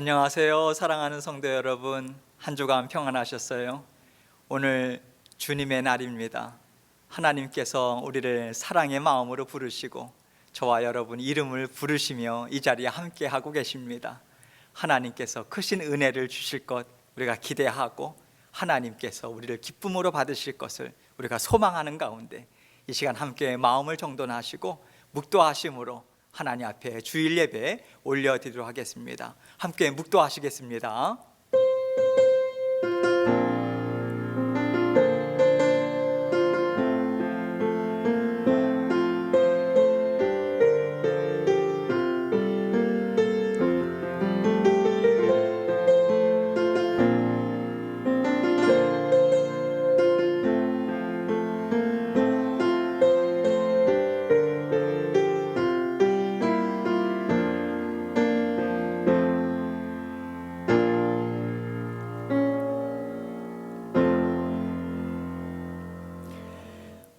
안녕하세요. 사랑하는 성도 여러분, 한 주간 평안하셨어요? 오늘 주님의 날입니다. 하나님께서 우리를 사랑의 마음으로 부르시고 저와 여러분 이름을 부르시며 이 자리에 함께 하고 계십니다. 하나님께서 크신 은혜를 주실 것 우리가 기대하고 하나님께서 우리를 기쁨으로 받으실 것을 우리가 소망하는 가운데 이 시간 함께 마음을 정돈하시고 묵도하심으로 하나님 앞에 주일 예배 올려드리도록 하겠습니다. 함께 묵도하시겠습니다.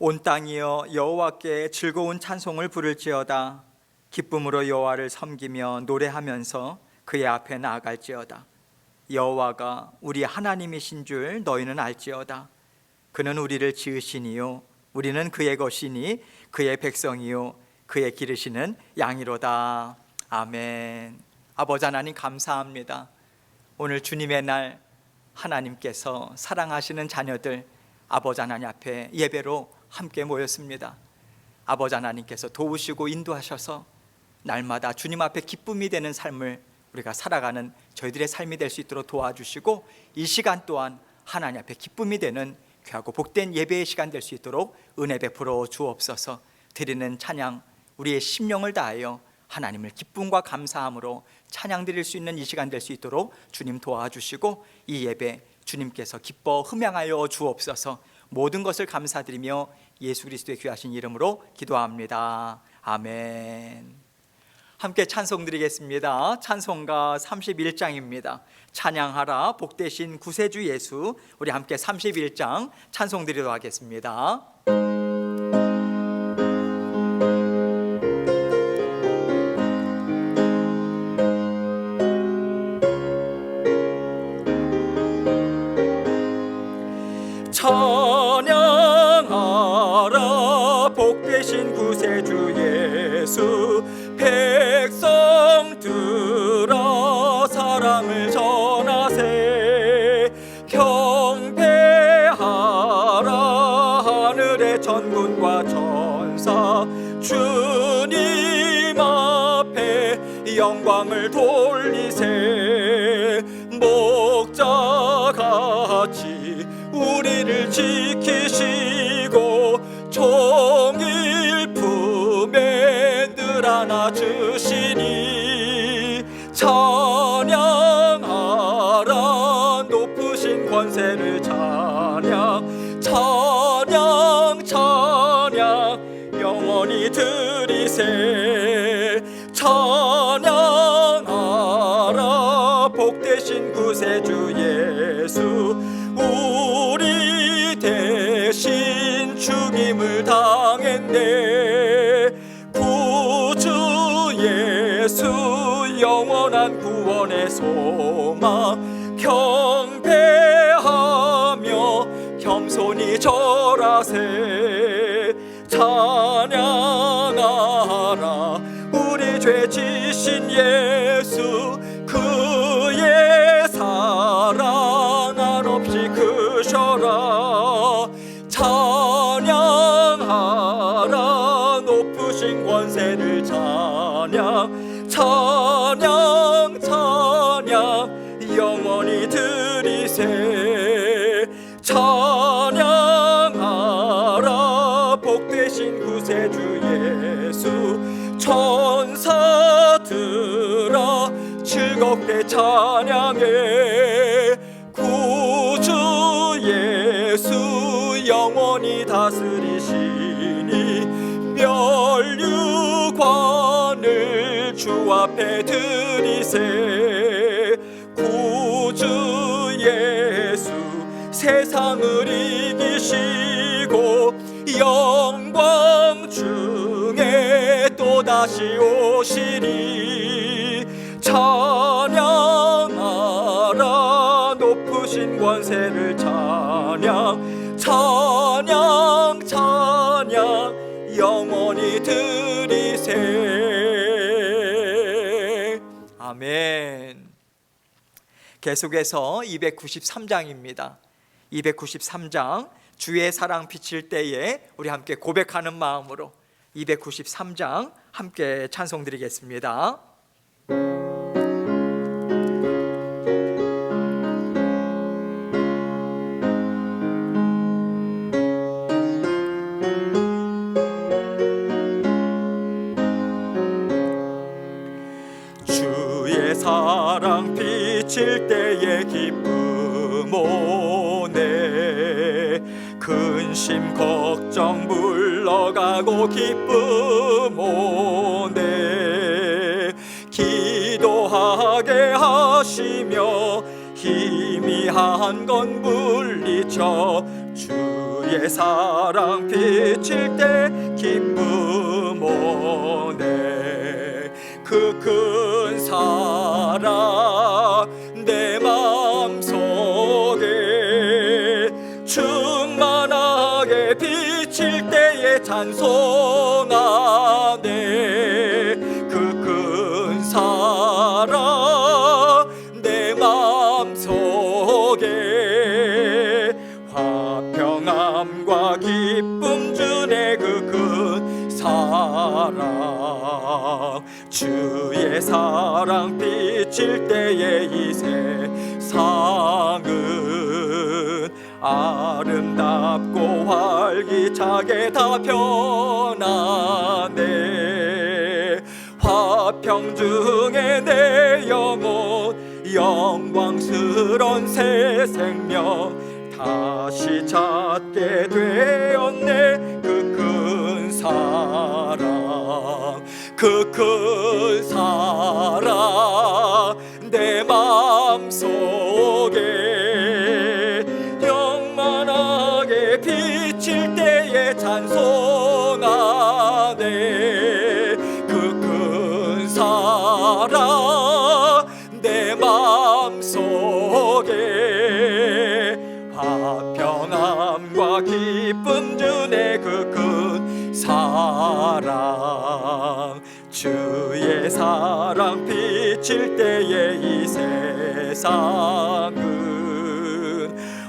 온 땅이여 여호와께 즐거운 찬송을 부를지어다. 기쁨으로 여호와를 섬기며 노래하면서 그의 앞에 나아갈지어다. 여호와가 우리 하나님이신 줄 너희는 알지어다. 그는 우리를 지으시니요 우리는 그의 것이니 그의 백성이요 그의 기르시는 양이로다. 아멘. 아버지 하나님 감사합니다. 오늘 주님의 날 하나님께서 사랑하시는 자녀들 아버지 하나님 앞에 예배로 함께 모였습니다. 아버지 하나님께서 도우시고 인도하셔서 날마다 주님 앞에 기쁨이 되는 삶을 우리가 살아가는 저희들의 삶이 될 수 있도록 도와주시고 이 시간 또한 하나님 앞에 기쁨이 되는 귀하고 복된 예배의 시간 될 수 있도록 은혜 베풀어 주옵소서. 드리는 찬양 우리의 심령을 다하여 하나님을 기쁨과 감사함으로 찬양 드릴 수 있는 이 시간 될 수 있도록 주님 도와주시고 이 예배 주님께서 기뻐 흠양하여 주옵소서. 모든 것을 감사드리며 예수 그리스도의 귀하신 이름으로 기도합니다. 아멘. 함께 찬송 드리겠습니다. 찬송가 31장입니다. 찬양하라 복되신 구세주 예수. 우리 함께 31장 찬송 드리도록 하겠습니다. 찬양하라 복되신 구세주 예수. 백성들아 사랑을 전하세. 경배하라 하늘의 천군과 천사. 주님 앞에 영광을 돌리세. 목자같이 우리를 지키시고 종일 품에 늘 안아주시니. 찬양하라 높으신 권세를 찬양. 찬양 찬양 영원히 드리세. 찬양하라 복되신 구세주 예수. 우리 대신 죽임을 당했네. 구주 예수 영원한 구원의 소망. 경배하며 겸손히 절하세. 찬양하라 우리 죄 지신 예수. 그의 사랑 한없이 크셔라. 찬양하라 높으신 권세를 찬양. 찬양 찬양 영원히 드리세. 찬양하라 복되신 구세주 예수. 천사들아 즐겁게 찬양해. 구주 예수 영원히 다스리시니. 면류관을 주 앞에 드리세. 구주 예수 세상을 이기시고 영광 중에 또다시 오시리. 찬양 영원히 드리세. 아멘. 계속해서 293장입니다. 293장 주의 사랑 비칠 때에 우리 함께 고백하는 마음으로 293장 함께 찬송 드리겠습니다. 주의 사랑 비칠 때에 기쁨 오네. 근심 걱정 물러가고 기쁨 오네. 기도하게 하시며 희미한 건 물리쳐 주의 사랑 비칠 때 기쁨 오네. 그 큰 사랑 내 마음속에 충만하게 비칠 때에 찬송하네. 그 큰 사랑 내 마음속에 화평함과 기쁨 주네. 그 큰 사랑 주의 사랑 비칠 때에 이 세상은 아름답고 활기차게 다 변하네. 화평 중에 내 영혼 영광스런 새 생명 다시 찾게 되었네. 그 큰 사랑 그 큰 사랑 내 마음속에 영원하게 비칠 때에 찬송하네. 그 큰 사랑 내 마음속에 화평함과 기쁨 주네. 그 큰 사랑 주의 사랑 비칠 때에 이 세상은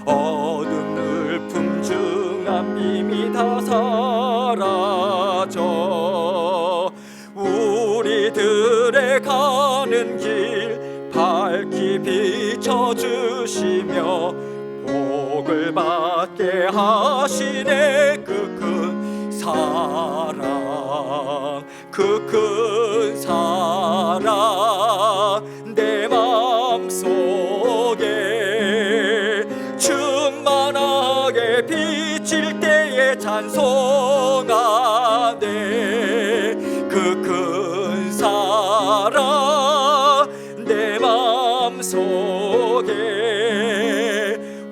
어둠 늘품 중한 이미 다 사라져 우리들의 가는 길 밝히 비춰주시며 복을 받게 하시네. 그 큰 사랑 그 큰 사랑 내 마음속에 충만하게 비칠 때에 찬송하네. 그 큰 사랑 내 마음속에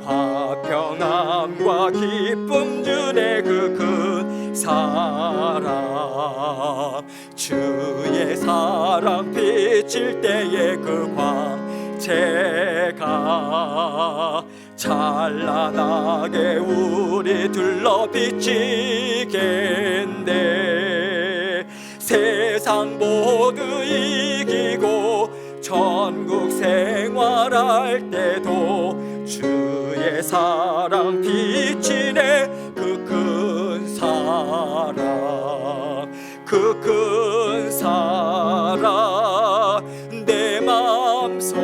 화평함과 기쁨 주네. 그 큰 사랑 주의 사랑 비칠 때에 그 광채가 찬란하게 우리 둘러 비치겠네. 세상 모두 이기고 천국 생활할 때도 주의 사랑 비치네. 그 큰 사랑 그 큰 사랑 내 마음속에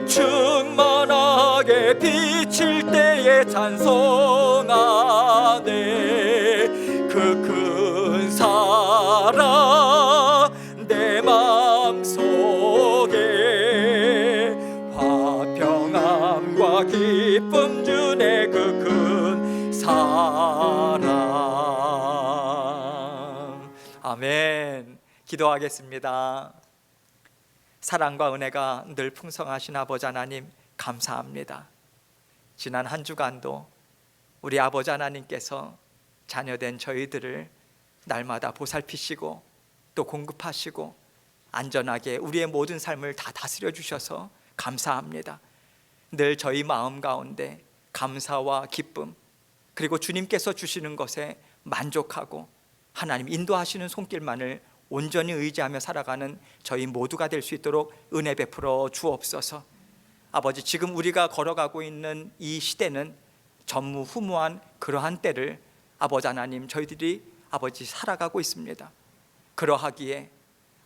충만하게 비칠 때에 찬송하네. 그 큰 사랑 내 마음속에 화평함과 기쁨 주네. 그 큰 사랑. 아멘. 기도하겠습니다. 사랑과 은혜가 늘 풍성하신 아버지 하나님 감사합니다. 지난 한 주간도 우리 아버지 하나님께서 자녀된 저희들을 날마다 보살피시고 또 공급하시고 안전하게 우리의 모든 삶을 다 다스려 주셔서 감사합니다. 늘 저희 마음 가운데 감사와 기쁨, 그리고 주님께서 주시는 것에 만족하고 하나님 인도하시는 손길만을 온전히 의지하며 살아가는 저희 모두가 될 수 있도록 은혜 베풀어 주옵소서. 아버지, 지금 우리가 걸어가고 있는 이 시대는 전무후무한 그러한 때를 아버지 하나님 저희들이 아버지 살아가고 있습니다. 그러하기에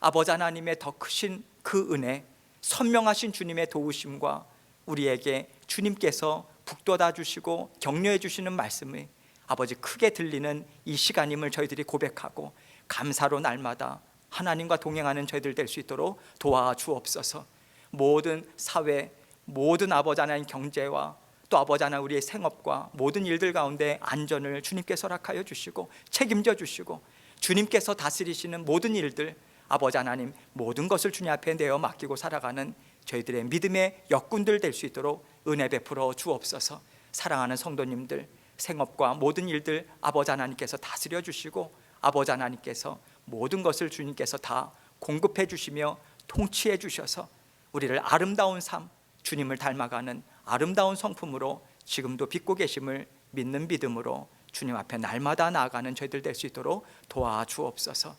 아버지 하나님의 더 크신 그 은혜, 선명하신 주님의 도우심과 우리에게 주님께서 북돋아 주시고 격려해 주시는 말씀이 아버지 크게 들리는 이 시간임을 저희들이 고백하고 감사로 날마다 하나님과 동행하는 저희들 될 수 있도록 도와주옵소서. 모든 사회, 모든 아버지 하나님 경제와 또 아버지 하나님 우리의 생업과 모든 일들 가운데 안전을 주님께서 허락하여 주시고 책임져 주시고 주님께서 다스리시는 모든 일들 아버지 하나님 모든 것을 주님 앞에 내어 맡기고 살아가는 저희들의 믿음의 역군들 될 수 있도록 은혜 베풀어 주옵소서. 사랑하는 성도님들 생업과 모든 일들 아버지 하나님께서 다스려 주시고 아버지 하나님께서 모든 것을 주님께서 다 공급해 주시며 통치해 주셔서 우리를 아름다운 삶, 주님을 닮아가는 아름다운 성품으로 지금도 빚고 계심을 믿는 믿음으로 주님 앞에 날마다 나아가는 저희들 될 수 있도록 도와주옵소서.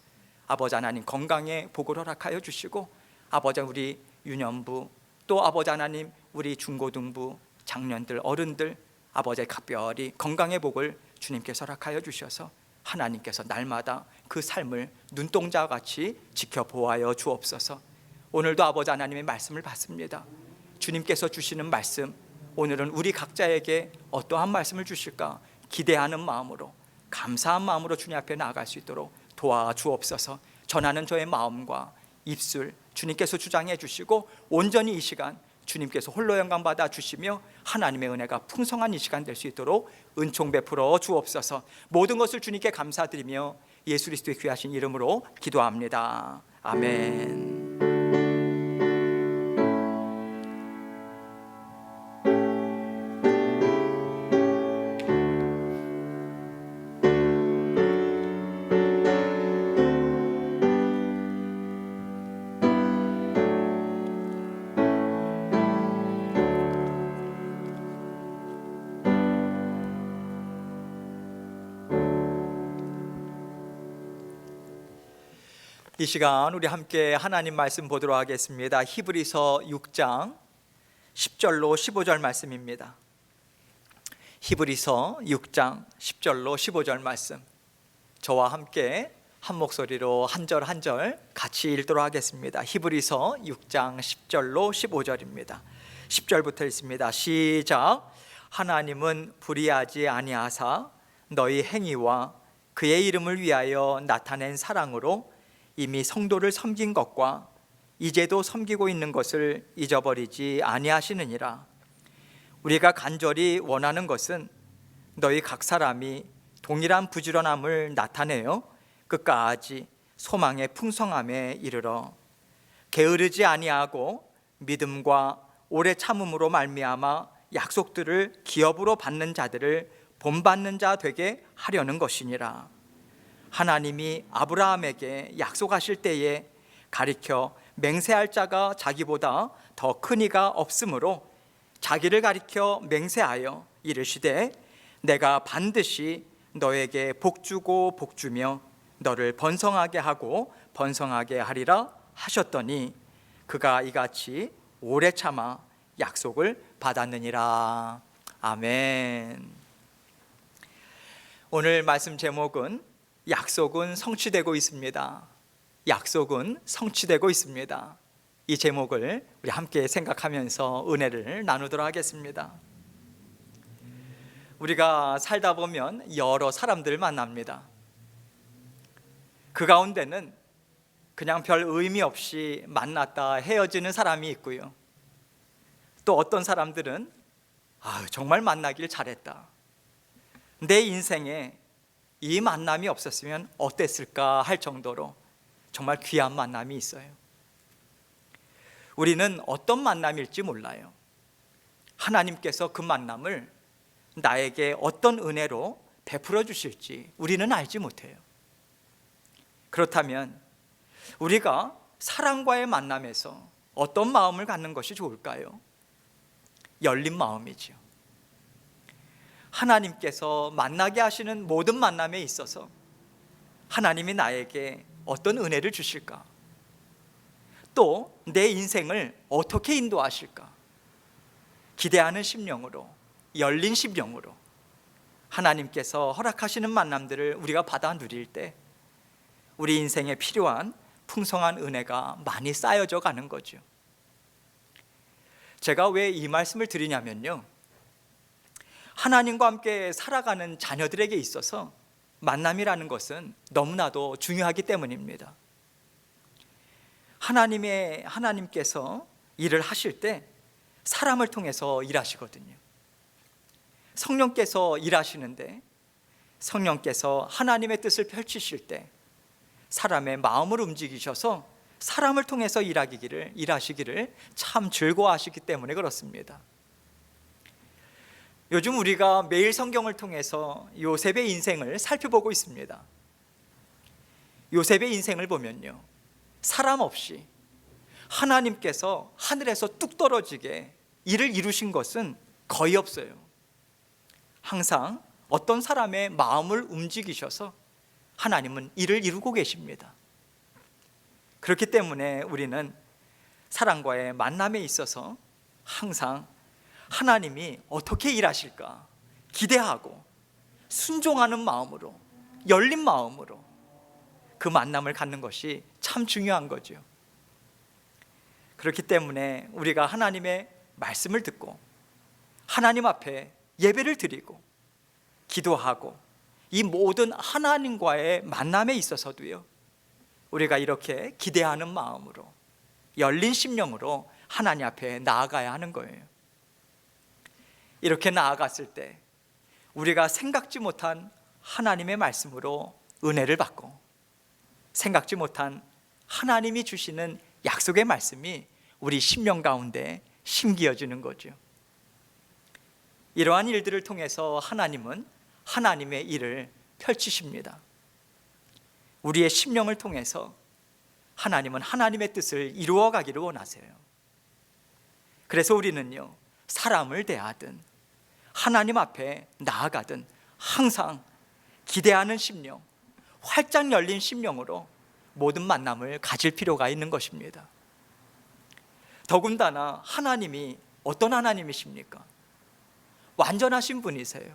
아버지 하나님 건강에 복을 허락하여 주시고 아버지 우리 유년부 또 아버지 하나님 우리 중고등부 장년들 어른들 아버지의 각별히 건강의 복을 주님께서 허락하여 주셔서 하나님께서 날마다 그 삶을 눈동자와 같이 지켜보아여 주옵소서. 오늘도 아버지 하나님의 말씀을 받습니다. 주님께서 주시는 말씀 오늘은 우리 각자에게 어떠한 말씀을 주실까 기대하는 마음으로 감사한 마음으로 주님 앞에 나아갈 수 있도록 도와주옵소서. 전하는 저의 마음과 입술 주님께서 주장해 주시고 온전히 이 시간 주님께서 홀로 영광 받아 주시며 하나님의 은혜가 풍성한 이 시간 될 수 있도록 은총 베풀어 주옵소서. 모든 것을 주님께 감사드리며 예수 그리스도의 귀하신 이름으로 기도합니다. 아멘. 이 시간 우리 함께 하나님 말씀 보도록 하겠습니다. 히브리서 6장 10절로 15절 말씀입니다. 히브리서 6장 10절로 15절 말씀 저와 함께 한 목소리로 한 절 한 절 같이 읽도록 하겠습니다. 히브리서 6장 10절로 15절입니다. 10절부터 읽습니다. 시작. 하나님은 불의하지 아니하사 너희 행위와 그의 이름을 위하여 나타낸 사랑으로 이미 성도를 섬긴 것과 이제도 섬기고 있는 것을 잊어버리지 아니하시느니라. 우리가 간절히 원하는 것은 너희 각 사람이 동일한 부지런함을 나타내어 끝까지 소망의 풍성함에 이르러 게으르지 아니하고 믿음과 오래 참음으로 말미암아 약속들을 기업으로 받는 자들을 본받는 자 되게 하려는 것이니라. 하나님이 아브라함에게 약속하실 때에 가리켜 맹세할 자가 자기보다 더 큰 이가 없으므로 자기를 가리켜 맹세하여 이르시되 내가 반드시 너에게 복주고 복주며 너를 번성하게 하고 번성하게 하리라 하셨더니 그가 이같이 오래 참아 약속을 받았느니라. 아멘. 오늘 말씀 제목은 약속은 성취되고 있습니다. 약속은 성취되고 있습니다. 이 제목을 우리 함께 생각하면서 은혜를 나누도록 하겠습니다. 우리가 살다 보면 여러 사람들을 만납니다. 그 가운데는 그냥 별 의미 없이 만났다 헤어지는 사람이 있고요. 또 어떤 사람들은 정말 만나길 잘했다. 내 인생에 이 만남이 없었으면 어땠을까 할 정도로 정말 귀한 만남이 있어요. 우리는 어떤 만남일지 몰라요. 하나님께서 그 만남을 나에게 어떤 은혜로 베풀어 주실지 우리는 알지 못해요. 그렇다면 우리가 사랑과의 만남에서 어떤 마음을 갖는 것이 좋을까요? 열린 마음이죠. 하나님께서 만나게 하시는 모든 만남에 있어서 하나님이 나에게 어떤 은혜를 주실까? 또 내 인생을 어떻게 인도하실까? 기대하는 심령으로, 열린 심령으로 하나님께서 허락하시는 만남들을 우리가 받아 누릴 때 우리 인생에 필요한 풍성한 은혜가 많이 쌓여져 가는 거죠. 제가 왜 이 말씀을 드리냐면요, 하나님과 함께 살아가는 자녀들에게 있어서 만남이라는 것은 너무나도 중요하기 때문입니다. 하나님께서 일을 하실 때 사람을 통해서 일하시거든요. 성령께서 일하시는데 성령께서 하나님의 뜻을 펼치실 때 사람의 마음을 움직이셔서 사람을 통해서 일하시기를 참 즐거워하시기 때문에 그렇습니다. 요즘 우리가 매일 성경을 통해서 요셉의 인생을 살펴보고 있습니다. 요셉의 인생을 보면요, 사람 없이 하나님께서 하늘에서 뚝 떨어지게 일을 이루신 것은 거의 없어요. 항상 어떤 사람의 마음을 움직이셔서 하나님은 일을 이루고 계십니다. 그렇기 때문에 우리는 사람과의 만남에 있어서 항상 하나님이 어떻게 일하실까 기대하고 순종하는 마음으로, 열린 마음으로 그 만남을 갖는 것이 참 중요한 거죠. 그렇기 때문에 우리가 하나님의 말씀을 듣고 하나님 앞에 예배를 드리고 기도하고 이 모든 하나님과의 만남에 있어서도요, 우리가 이렇게 기대하는 마음으로 열린 심령으로 하나님 앞에 나아가야 하는 거예요. 이렇게 나아갔을 때 우리가 생각지 못한 하나님의 말씀으로 은혜를 받고 생각지 못한 하나님이 주시는 약속의 말씀이 우리 심령 가운데 심기어지는 거죠. 이러한 일들을 통해서 하나님은 하나님의 일을 펼치십니다. 우리의 심령을 통해서 하나님은 하나님의 뜻을 이루어 가기를 원하세요. 그래서 우리는요, 사람을 대하든 하나님 앞에 나아가든 항상 기대하는 심령, 활짝 열린 심령으로 모든 만남을 가질 필요가 있는 것입니다. 더군다나 하나님이 어떤 하나님이십니까? 완전하신 분이세요.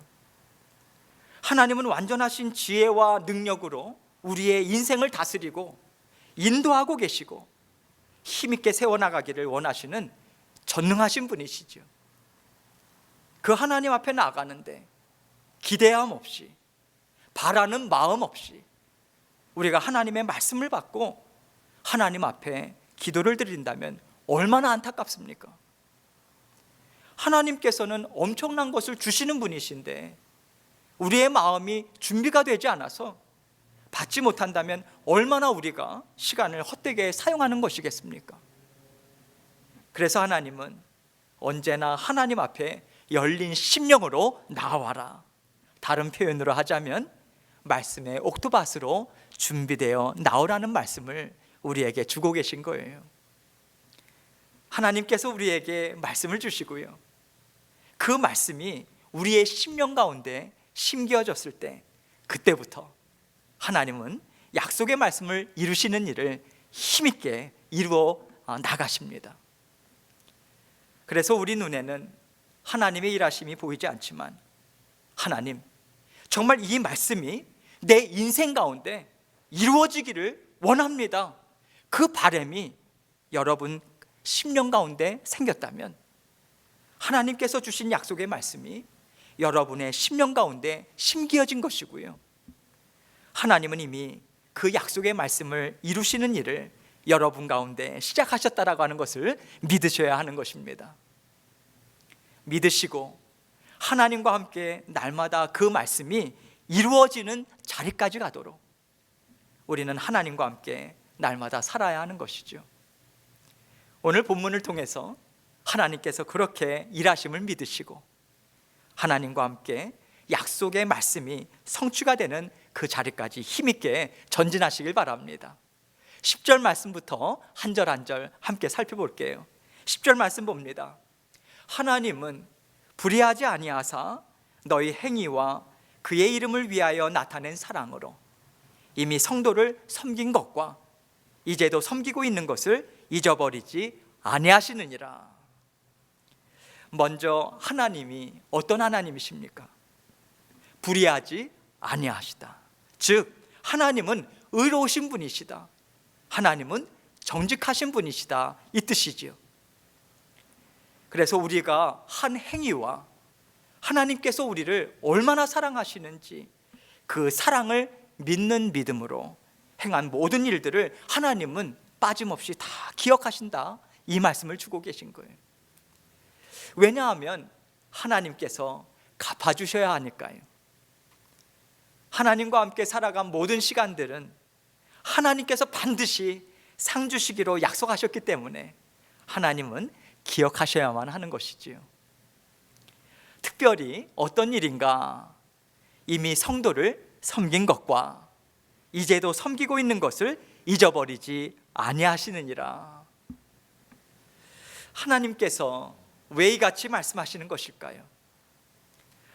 하나님은 완전하신 지혜와 능력으로 우리의 인생을 다스리고 인도하고 계시고 힘있게 세워나가기를 원하시는 전능하신 분이시죠. 그 하나님 앞에 나아가는데 기대함 없이, 바라는 마음 없이 우리가 하나님의 말씀을 받고 하나님 앞에 기도를 드린다면 얼마나 안타깝습니까? 하나님께서는 엄청난 것을 주시는 분이신데 우리의 마음이 준비가 되지 않아서 받지 못한다면 얼마나 우리가 시간을 헛되게 사용하는 것이겠습니까? 그래서 하나님은 언제나 하나님 앞에 열린 심령으로 나와라. 다른 표현으로 하자면 말씀의 옥토밭으로 준비되어 나오라는 말씀을 우리에게 주고 계신 거예요. 하나님께서 우리에게 말씀을 주시고요, 그 말씀이 우리의 심령 가운데 심겨졌을 때 그때부터 하나님은 약속의 말씀을 이루시는 일을 힘있게 이루어 나가십니다. 그래서 우리 눈에는 하나님의 일하심이 보이지 않지만 하나님, 정말 이 말씀이 내 인생 가운데 이루어지기를 원합니다. 그 바람이 여러분 심령 가운데 생겼다면 하나님께서 주신 약속의 말씀이 여러분의 심령 가운데 심기어진 것이고요, 하나님은 이미 그 약속의 말씀을 이루시는 일을 여러분 가운데 시작하셨다라고 하는 것을 믿으셔야 하는 것입니다. 믿으시고 하나님과 함께 날마다 그 말씀이 이루어지는 자리까지 가도록 우리는 하나님과 함께 날마다 살아야 하는 것이죠. 오늘 본문을 통해서 하나님께서 그렇게 일하심을 믿으시고 하나님과 함께 약속의 말씀이 성취가 되는 그 자리까지 힘있게 전진하시길 바랍니다. 10절 말씀부터 한 절 한 절 함께 살펴볼게요. 10절 말씀 봅니다. 하나님은 불의하지 아니하사 너희 행위와 그의 이름을 위하여 나타낸 사랑으로 이미 성도를 섬긴 것과 이제도 섬기고 있는 것을 잊어버리지 아니하시느니라. 먼저 하나님이 어떤 하나님이십니까? 불의하지 아니하시다. 즉 하나님은 의로우신 분이시다. 하나님은 정직하신 분이시다, 이 뜻이지요. 그래서 우리가 한 행위와 하나님께서 우리를 얼마나 사랑하시는지 그 사랑을 믿는 믿음으로 행한 모든 일들을 하나님은 빠짐없이 다 기억하신다, 이 말씀을 주고 계신 거예요. 왜냐하면 하나님께서 갚아주셔야 하니까요. 하나님과 함께 살아간 모든 시간들은 하나님께서 반드시 상 주시기로 약속하셨기 때문에 하나님은 기억하셔야만 하는 것이지요. 특별히 어떤 일인가? 이미 성도를 섬긴 것과 이제도 섬기고 있는 것을 잊어버리지 아니하시느니라. 하나님께서 왜 이같이 말씀하시는 것일까요?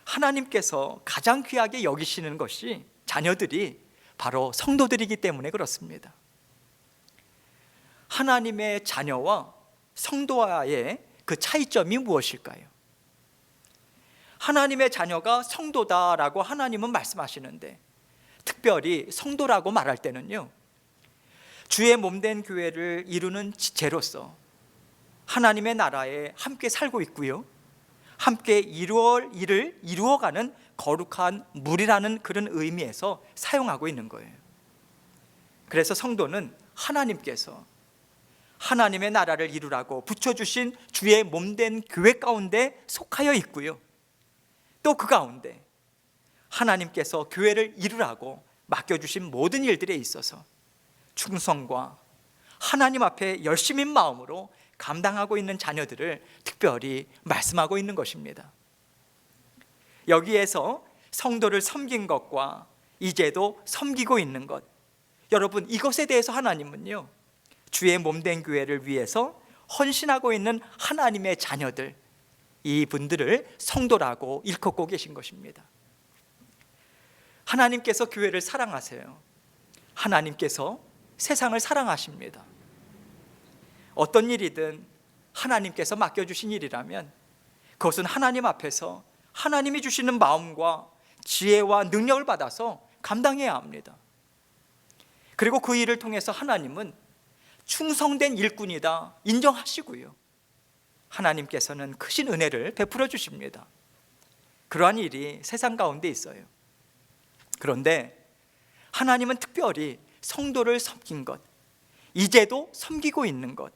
하나님께서 가장 귀하게 여기시는 것이 자녀들이 바로 성도들이기 때문에 그렇습니다. 하나님의 자녀와 성도와의 그 차이점이 무엇일까요? 하나님의 자녀가 성도다라고 하나님은 말씀하시는데, 특별히 성도라고 말할 때는요, 주의 몸된 교회를 이루는 지체로서 하나님의 나라에 함께 살고 있고요, 함께 이루어갈 일을 이루어가는 거룩한 물이라는 그런 의미에서 사용하고 있는 거예요. 그래서 성도는 하나님께서 하나님의 나라를 이루라고 붙여주신 주의 몸된 교회 가운데 속하여 있고요, 또 그 가운데 하나님께서 교회를 이루라고 맡겨주신 모든 일들에 있어서 충성과 하나님 앞에 열심인 마음으로 감당하고 있는 자녀들을 특별히 말씀하고 있는 것입니다. 여기에서 성도를 섬긴 것과 이제도 섬기고 있는 것, 여러분, 이것에 대해서 하나님은요, 주의 몸된 교회를 위해서 헌신하고 있는 하나님의 자녀들, 이분들을 성도라고 일컫고 계신 것입니다. 하나님께서 교회를 사랑하세요. 하나님께서 세상을 사랑하십니다. 어떤 일이든 하나님께서 맡겨주신 일이라면 그것은 하나님 앞에서 하나님이 주시는 마음과 지혜와 능력을 받아서 감당해야 합니다. 그리고 그 일을 통해서 하나님은 충성된 일꾼이다 인정하시고요, 하나님께서는 크신 은혜를 베풀어 주십니다. 그러한 일이 세상 가운데 있어요. 그런데 하나님은 특별히 성도를 섬긴 것, 이제도 섬기고 있는 것,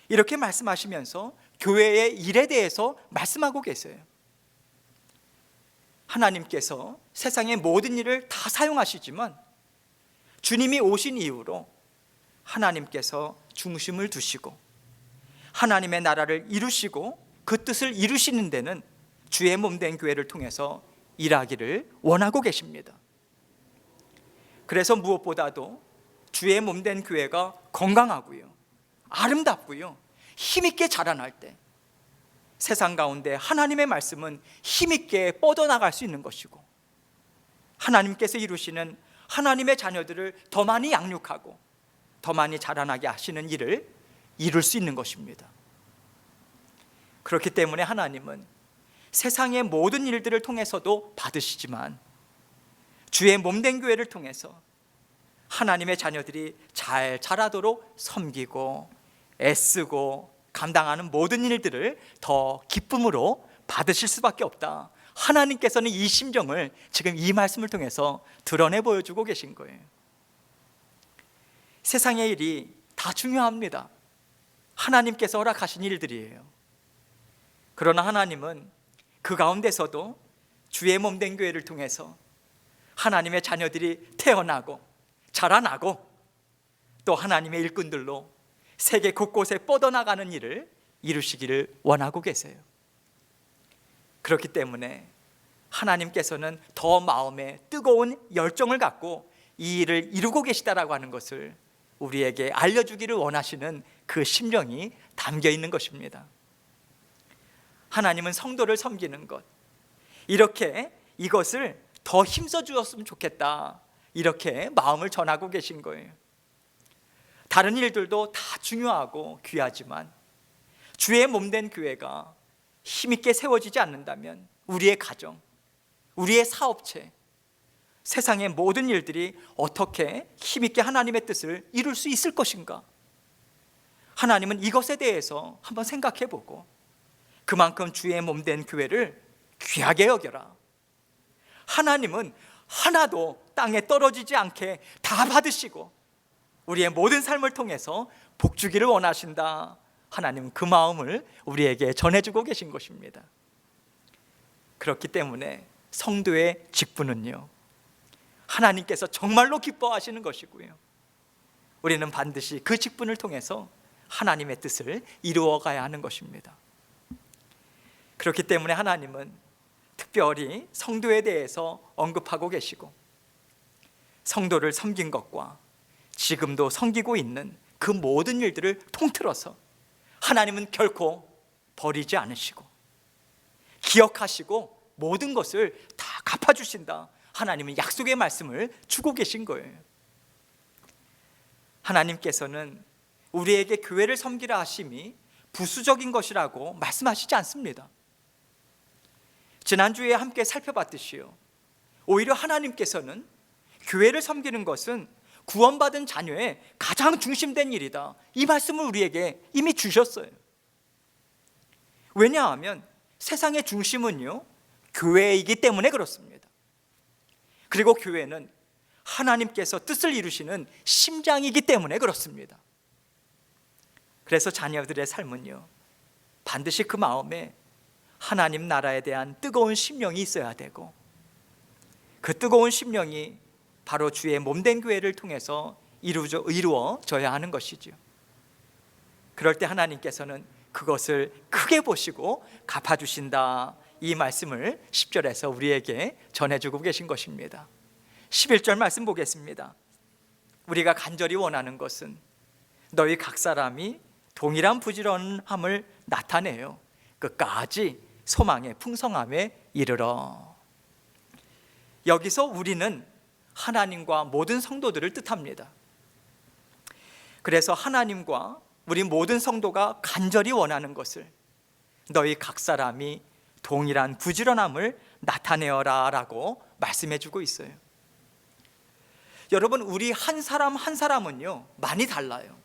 이렇게 말씀하시면서 교회의 일에 대해서 말씀하고 계세요. 하나님께서 세상의 모든 일을 다 사용하시지만 주님이 오신 이후로 하나님께서 중심을 두시고 하나님의 나라를 이루시고 그 뜻을 이루시는 데는 주의 몸된 교회를 통해서 일하기를 원하고 계십니다. 그래서 무엇보다도 주의 몸된 교회가 건강하고요, 아름답고요, 힘있게 자라날 때 세상 가운데 하나님의 말씀은 힘있게 뻗어나갈 수 있는 것이고, 하나님께서 이루시는 하나님의 자녀들을 더 많이 양육하고 더 많이 자라나게 하시는 일을 이룰 수 있는 것입니다. 그렇기 때문에 하나님은 세상의 모든 일들을 통해서도 받으시지만 주의 몸된 교회를 통해서 하나님의 자녀들이 잘 자라도록 섬기고 애쓰고 감당하는 모든 일들을 더 기쁨으로 받으실 수밖에 없다, 하나님께서는 이 심정을 지금 이 말씀을 통해서 드러내 보여주고 계신 거예요. 세상의 일이 다 중요합니다. 하나님께서 허락하신 일들이에요. 그러나 하나님은 그 가운데서도 주의 몸된 교회를 통해서 하나님의 자녀들이 태어나고 자라나고 또 하나님의 일꾼들로 세계 곳곳에 뻗어나가는 일을 이루시기를 원하고 계세요. 그렇기 때문에 하나님께서는 더 마음에 뜨거운 열정을 갖고 이 일을 이루고 계시다라고 하는 것을 우리에게 알려주기를 원하시는 그 심령이 담겨 있는 것입니다. 하나님은 성도를 섬기는 것, 이렇게 이것을 더 힘써 주었으면 좋겠다, 이렇게 마음을 전하고 계신 거예요. 다른 일들도 다 중요하고 귀하지만 주의 몸된 교회가 힘있게 세워지지 않는다면 우리의 가정, 우리의 사업체, 세상의 모든 일들이 어떻게 힘있게 하나님의 뜻을 이룰 수 있을 것인가? 하나님은 이것에 대해서 한번 생각해 보고 그만큼 주의 몸된 교회를 귀하게 여겨라. 하나님은 하나도 땅에 떨어지지 않게 다 받으시고 우리의 모든 삶을 통해서 복주기를 원하신다. 하나님은 그 마음을 우리에게 전해주고 계신 것입니다. 그렇기 때문에 성도의 직분은요, 하나님께서 정말로 기뻐하시는 것이고요, 우리는 반드시 그 직분을 통해서 하나님의 뜻을 이루어 가야 하는 것입니다. 그렇기 때문에 하나님은 특별히 성도에 대해서 언급하고 계시고 성도를 섬긴 것과 지금도 섬기고 있는 그 모든 일들을 통틀어서 하나님은 결코 버리지 않으시고 기억하시고 모든 것을 다 갚아주신다. 하나님은 약속의 말씀을 주고 계신 거예요. 하나님께서는 우리에게 교회를 섬기라 하심이 부수적인 것이라고 말씀하시지 않습니다. 지난주에 함께 살펴봤듯이요, 오히려 하나님께서는 교회를 섬기는 것은 구원받은 자녀의 가장 중심된 일이다, 이 말씀을 우리에게 이미 주셨어요. 왜냐하면 세상의 중심은요, 교회이기 때문에 그렇습니다. 그리고 교회는 하나님께서 뜻을 이루시는 심장이기 때문에 그렇습니다. 그래서 자녀들의 삶은요, 반드시 그 마음에 하나님 나라에 대한 뜨거운 심령이 있어야 되고 그 뜨거운 심령이 바로 주의 몸된 교회를 통해서 이루어져야 하는 것이죠. 그럴 때 하나님께서는 그것을 크게 보시고 갚아주신다, 이 말씀을 10절에서 우리에게 전해주고 계신 것입니다. 11절 말씀 보겠습니다. 우리가 간절히 원하는 것은 너희 각 사람이 동일한 부지런함을 나타내요 끝까지 소망의 풍성함에 이르러. 여기서 우리는 하나님과 모든 성도들을 뜻합니다. 그래서 하나님과 우리 모든 성도가 간절히 원하는 것을 너희 각 사람이 동일한 부지런함을 나타내어라 라고 말씀해 주고 있어요. 여러분, 우리 한 사람 한 사람은요 많이 달라요.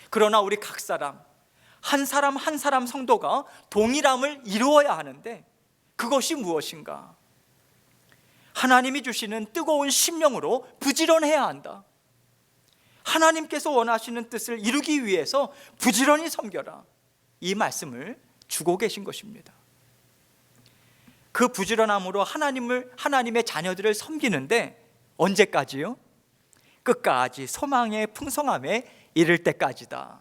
그러나 우리 각 사람 한 사람 한 사람 성도가 동일함을 이루어야 하는데 그것이 무엇인가? 하나님이 주시는 뜨거운 심령으로 부지런해야 한다. 하나님께서 원하시는 뜻을 이루기 위해서 부지런히 섬겨라, 이 말씀을 주고 계신 것입니다. 그 부지런함으로 하나님의 자녀들을 섬기는데 언제까지요? 끝까지 소망의 풍성함에 이를 때까지다.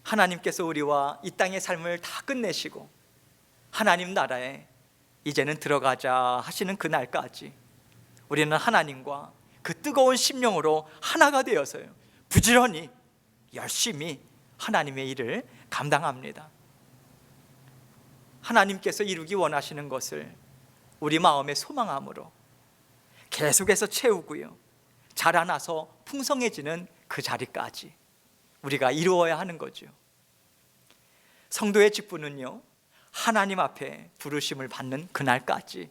하나님께서 우리와 이 땅의 삶을 다 끝내시고 하나님 나라에 이제는 들어가자 하시는 그날까지 우리는 하나님과 그 뜨거운 심령으로 하나가 되어서요 부지런히 열심히 하나님의 일을 감당합니다. 하나님께서 이루기 원하시는 것을 우리 마음의 소망함으로 계속해서 채우고요, 자라나서 풍성해지는 그 자리까지 우리가 이루어야 하는 거죠. 성도의 직분은요, 하나님 앞에 부르심을 받는 그날까지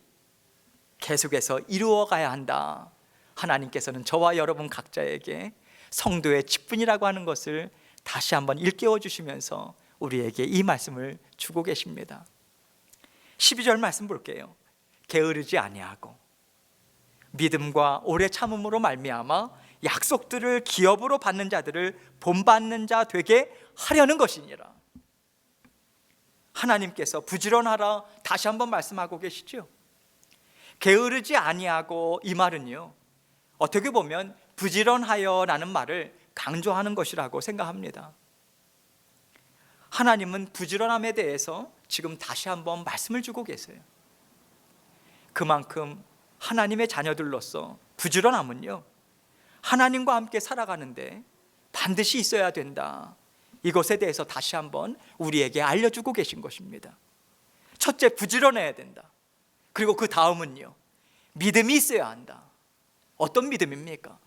계속해서 이루어가야 한다. 하나님께서는 저와 여러분 각자에게 성도의 직분이라고 하는 것을 다시 한번 일깨워 주시면서 우리에게 이 말씀을 주고 계십니다. 12절 말씀 볼게요. 게으르지 아니하고 믿음과 오래 참음으로 말미암아 약속들을 기업으로 받는 자들을 본받는 자 되게 하려는 것이니라. 하나님께서 부지런하라 다시 한번 말씀하고 계시죠. 게으르지 아니하고, 이 말은요 어떻게 보면 부지런하여 라는 말을 강조하는 것이라고 생각합니다. 하나님은 부지런함에 대해서 지금 다시 한번 말씀을 주고 계세요. 그만큼 하나님의 자녀들로서 부지런함은요 하나님과 함께 살아가는데 반드시 있어야 된다, 이것에 대해서 다시 한번 우리에게 알려주고 계신 것입니다. 첫째, 부지런해야 된다. 그리고 그 다음은요, 믿음이 있어야 한다. 어떤 믿음입니까?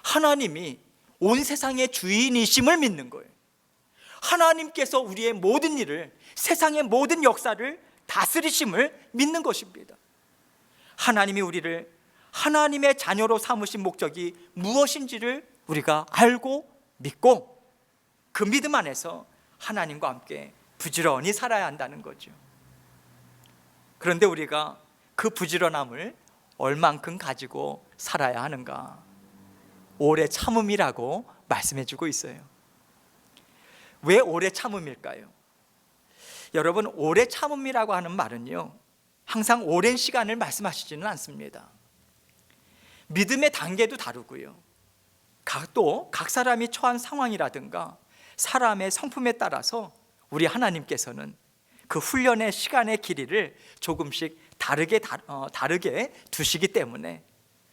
하나님이 온 세상의 주인이심을 믿는 거예요. 하나님께서 우리의 모든 일을, 세상의 모든 역사를 다스리심을 믿는 것입니다. 하나님이 우리를 하나님의 자녀로 삼으신 목적이 무엇인지를 우리가 알고 믿고 그 믿음 안에서 하나님과 함께 부지런히 살아야 한다는 거죠. 그런데 우리가 그 부지런함을 얼만큼 가지고 살아야 하는가? 오래 참음이라고 말씀해 주고 있어요. 왜 오래 참음일까요? 여러분, 오래 참음이라고 하는 말은요, 항상 오랜 시간을 말씀하시지는 않습니다. 믿음의 단계도 다르고요, 또 각 사람이 처한 상황이라든가 사람의 성품에 따라서 우리 하나님께서는 그 훈련의 시간의 길이를 조금씩 다르게 두시기 때문에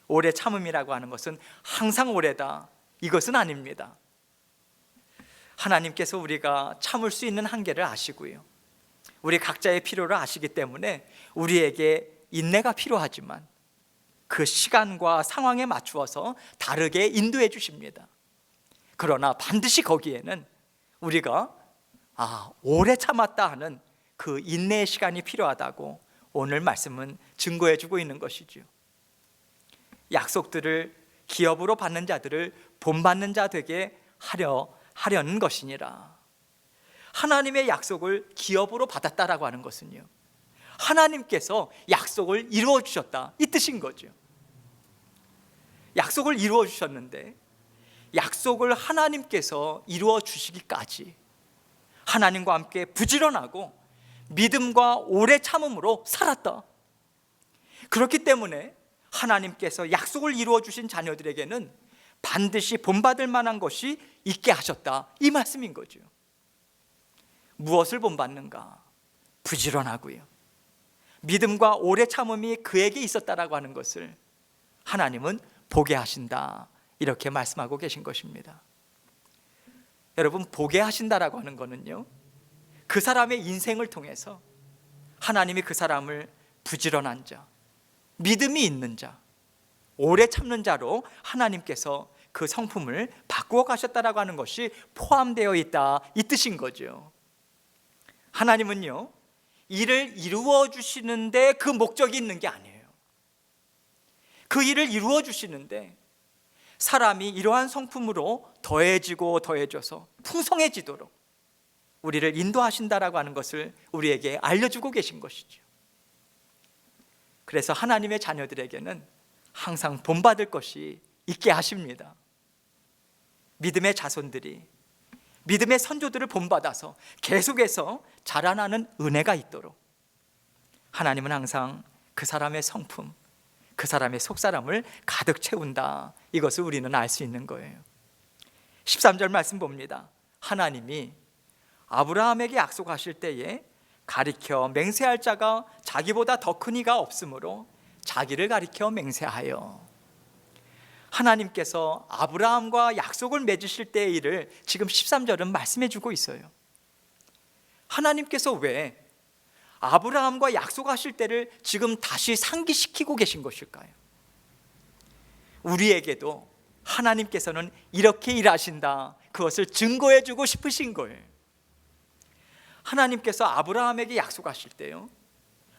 오래 참음이라고 하는 것은 항상 오래다, 이것은 아닙니다. 하나님께서 우리가 참을 수 있는 한계를 아시고요, 우리 각자의 필요를 아시기 때문에 우리에게 인내가 필요하지만 그 시간과 상황에 맞추어서 다르게 인도해 주십니다. 그러나 반드시 거기에는 우리가 오래 참았다 하는 그 인내의 시간이 필요하다고 오늘 말씀은 증거해 주고 있는 것이죠. 약속들을 기업으로 받는 자들을 본받는 자 되게 하려는 것이니라. 하나님의 약속을 기업으로 받았다라고 하는 것은요, 하나님께서 약속을 이루어 주셨다, 이 뜻인 거죠. 약속을 이루어 주셨는데 약속을 하나님께서 이루어 주시기까지 하나님과 함께 부지런하고 믿음과 오래 참음으로 살았다. 그렇기 때문에 하나님께서 약속을 이루어 주신 자녀들에게는 반드시 본받을 만한 것이 있게 하셨다, 이 말씀인 거죠. 무엇을 본받는가? 부지런하고요, 믿음과 오래 참음이 그에게 있었다라고 하는 것을 하나님은 보게 하신다, 이렇게 말씀하고 계신 것입니다. 여러분, 보게 하신다라고 하는 것은요, 그 사람의 인생을 통해서 하나님이 그 사람을 부지런한 자, 믿음이 있는 자, 오래 참는 자로 하나님께서 그 성품을 바꾸어 가셨다라고 하는 것이 포함되어 있다, 이 뜻인 거죠. 하나님은요, 일을 이루어 주시는데 그 목적이 있는 게 아니에요. 그 일을 이루어 주시는데 사람이 이러한 성품으로 더해지고 더해져서 풍성해지도록 우리를 인도하신다라고 하는 것을 우리에게 알려주고 계신 것이죠. 그래서 하나님의 자녀들에게는 항상 본받을 것이 있게 하십니다. 믿음의 자손들이, 믿음의 선조들을 본받아서 계속해서 자라나는 은혜가 있도록 하나님은 항상 그 사람의 성품, 그 사람의 속사람을 가득 채운다, 이것을 우리는 알 수 있는 거예요. 13절 말씀 봅니다. 하나님이 아브라함에게 약속하실 때에 가리켜 맹세할 자가 자기보다 더 큰 이가 없으므로 자기를 가리켜 맹세하여. 하나님께서 아브라함과 약속을 맺으실 때의 일을 지금 13절은 말씀해 주고 있어요. 하나님께서 왜 아브라함과 약속하실 때를 지금 다시 상기시키고 계신 것일까요? 우리에게도 하나님께서는 이렇게 일하신다, 그것을 증거해 주고 싶으신 거예요. 하나님께서 아브라함에게 약속하실 때요,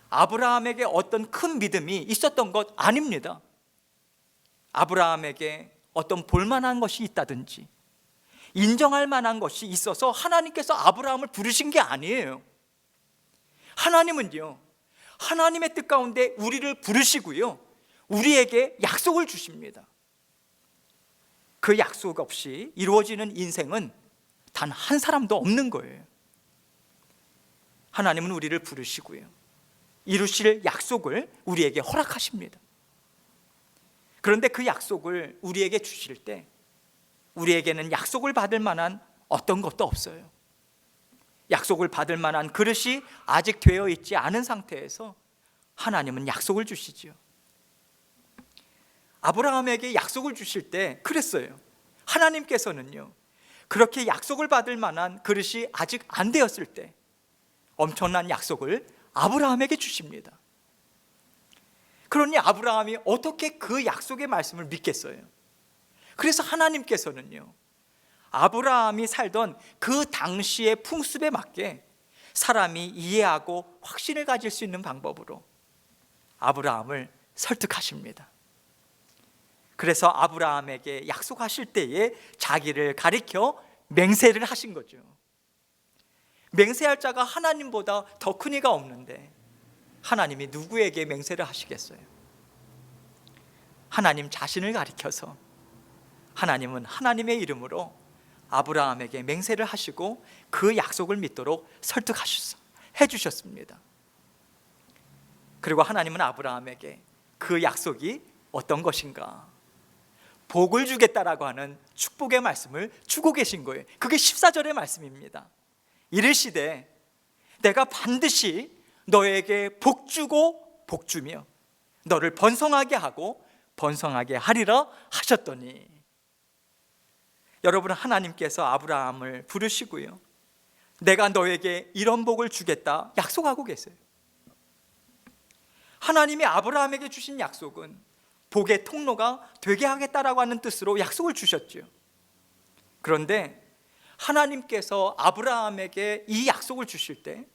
아브라함에게 어떤 큰 믿음이 있었던 것 아닙니다. 아브라함에게 어떤 볼만한 것이 있다든지 인정할 만한 것이 있어서 하나님께서 아브라함을 부르신 게 아니에요. 하나님은요, 하나님의 뜻 가운데 우리를 부르시고요, 우리에게 약속을 주십니다. 그 약속 없이 이루어지는 인생은 단 한 사람도 없는 거예요. 하나님은 우리를 부르시고요, 이루실 약속을 우리에게 허락하십니다. 그런데 그 약속을 우리에게 주실 때 우리에게는 약속을 받을 만한 어떤 것도 없어요. 약속을 받을 만한 그릇이 아직 되어 있지 않은 상태에서 하나님은 약속을 주시지요. 아브라함에게 약속을 주실 때 그랬어요. 하나님께서는요, 그렇게 약속을 받을 만한 그릇이 아직 안 되었을 때 엄청난 약속을 아브라함에게 주십니다. 그러니 아브라함이 어떻게 그 약속의 말씀을 믿겠어요? 그래서 하나님께서는요, 아브라함이 살던 그 당시의 풍습에 맞게 사람이 이해하고 확신을 가질 수 있는 방법으로 아브라함을 설득하십니다. 그래서 아브라함에게 약속하실 때에 자기를 가리켜 맹세를 하신 거죠. 맹세할 자가 하나님보다 더 큰 이가 없는데 하나님이 누구에게 맹세를 하시겠어요? 하나님 자신을 가리켜서 하나님은 하나님의 이름으로 아브라함에게 맹세를 하시고 그 약속을 믿도록 설득해 주셨습니다. 그리고 하나님은 아브라함에게 그 약속이 어떤 것인가? 복을 주겠다라고 하는 축복의 말씀을 주고 계신 거예요. 그게 14절의 말씀입니다. 이르시되 내가 반드시 너에게 복 주고 복 주며 너를 번성하게 하고 번성하게 하리라 하셨더니, 여러분, 하나님께서 아브라함을 부르시고요, 내가 너에게 이런 복을 주겠다 약속하고 계세요. 하나님이 아브라함에게 주신 약속은 복의 통로가 되게 하겠다라고 하는 뜻으로 약속을 주셨죠. 그런데 하나님께서 아브라함에게 이 약속을 주실 때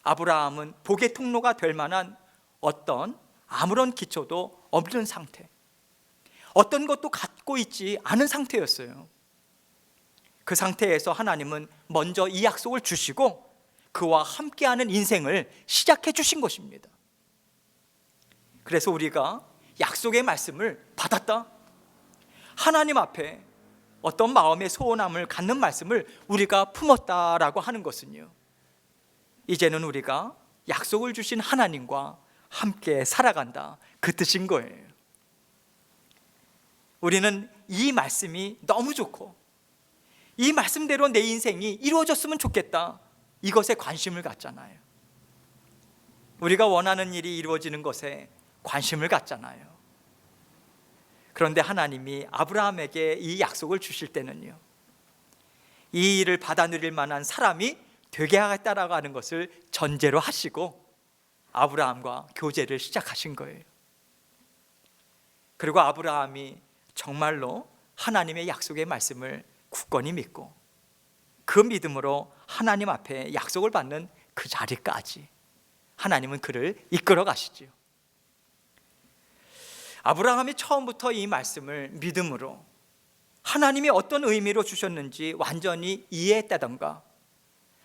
아브라함은 복의 통로가 될 만한 아무런 기초도 없는 상태, 어떤 것도 갖고 있지 않은 상태였어요. 그 상태에서 하나님은 먼저 이 약속을 주시고 그와 함께하는 인생을 시작해 주신 것입니다. 그래서 우리가 약속의 말씀을 받았다, 하나님 앞에 어떤 마음의 소원함을 갖는 말씀을 우리가 품었다라고 하는 것은요, 이제는 우리가 약속을 주신 하나님과 함께 살아간다, 그 뜻인 거예요. 우리는 이 말씀이 너무 좋고 이 말씀대로 내 인생이 이루어졌으면 좋겠다, 이것에 관심을 갖잖아요. 우리가 원하는 일이 이루어지는 것에 관심을 갖잖아요. 그런데 하나님이 아브라함에게 이 약속을 주실 때는요, 이 일을 받아 누릴 만한 사람이 되게 하겠다라고 하는 것을 전제로 하시고 아브라함과 교제를 시작하신 거예요. 그리고 아브라함이 정말로 하나님의 약속의 말씀을 굳건히 믿고 그 믿음으로 하나님 앞에 약속을 받는 그 자리까지 하나님은 그를 이끌어 가시죠. 아브라함이 처음부터 이 말씀을 믿음으로 하나님이 어떤 의미로 주셨는지 완전히 이해했다던가,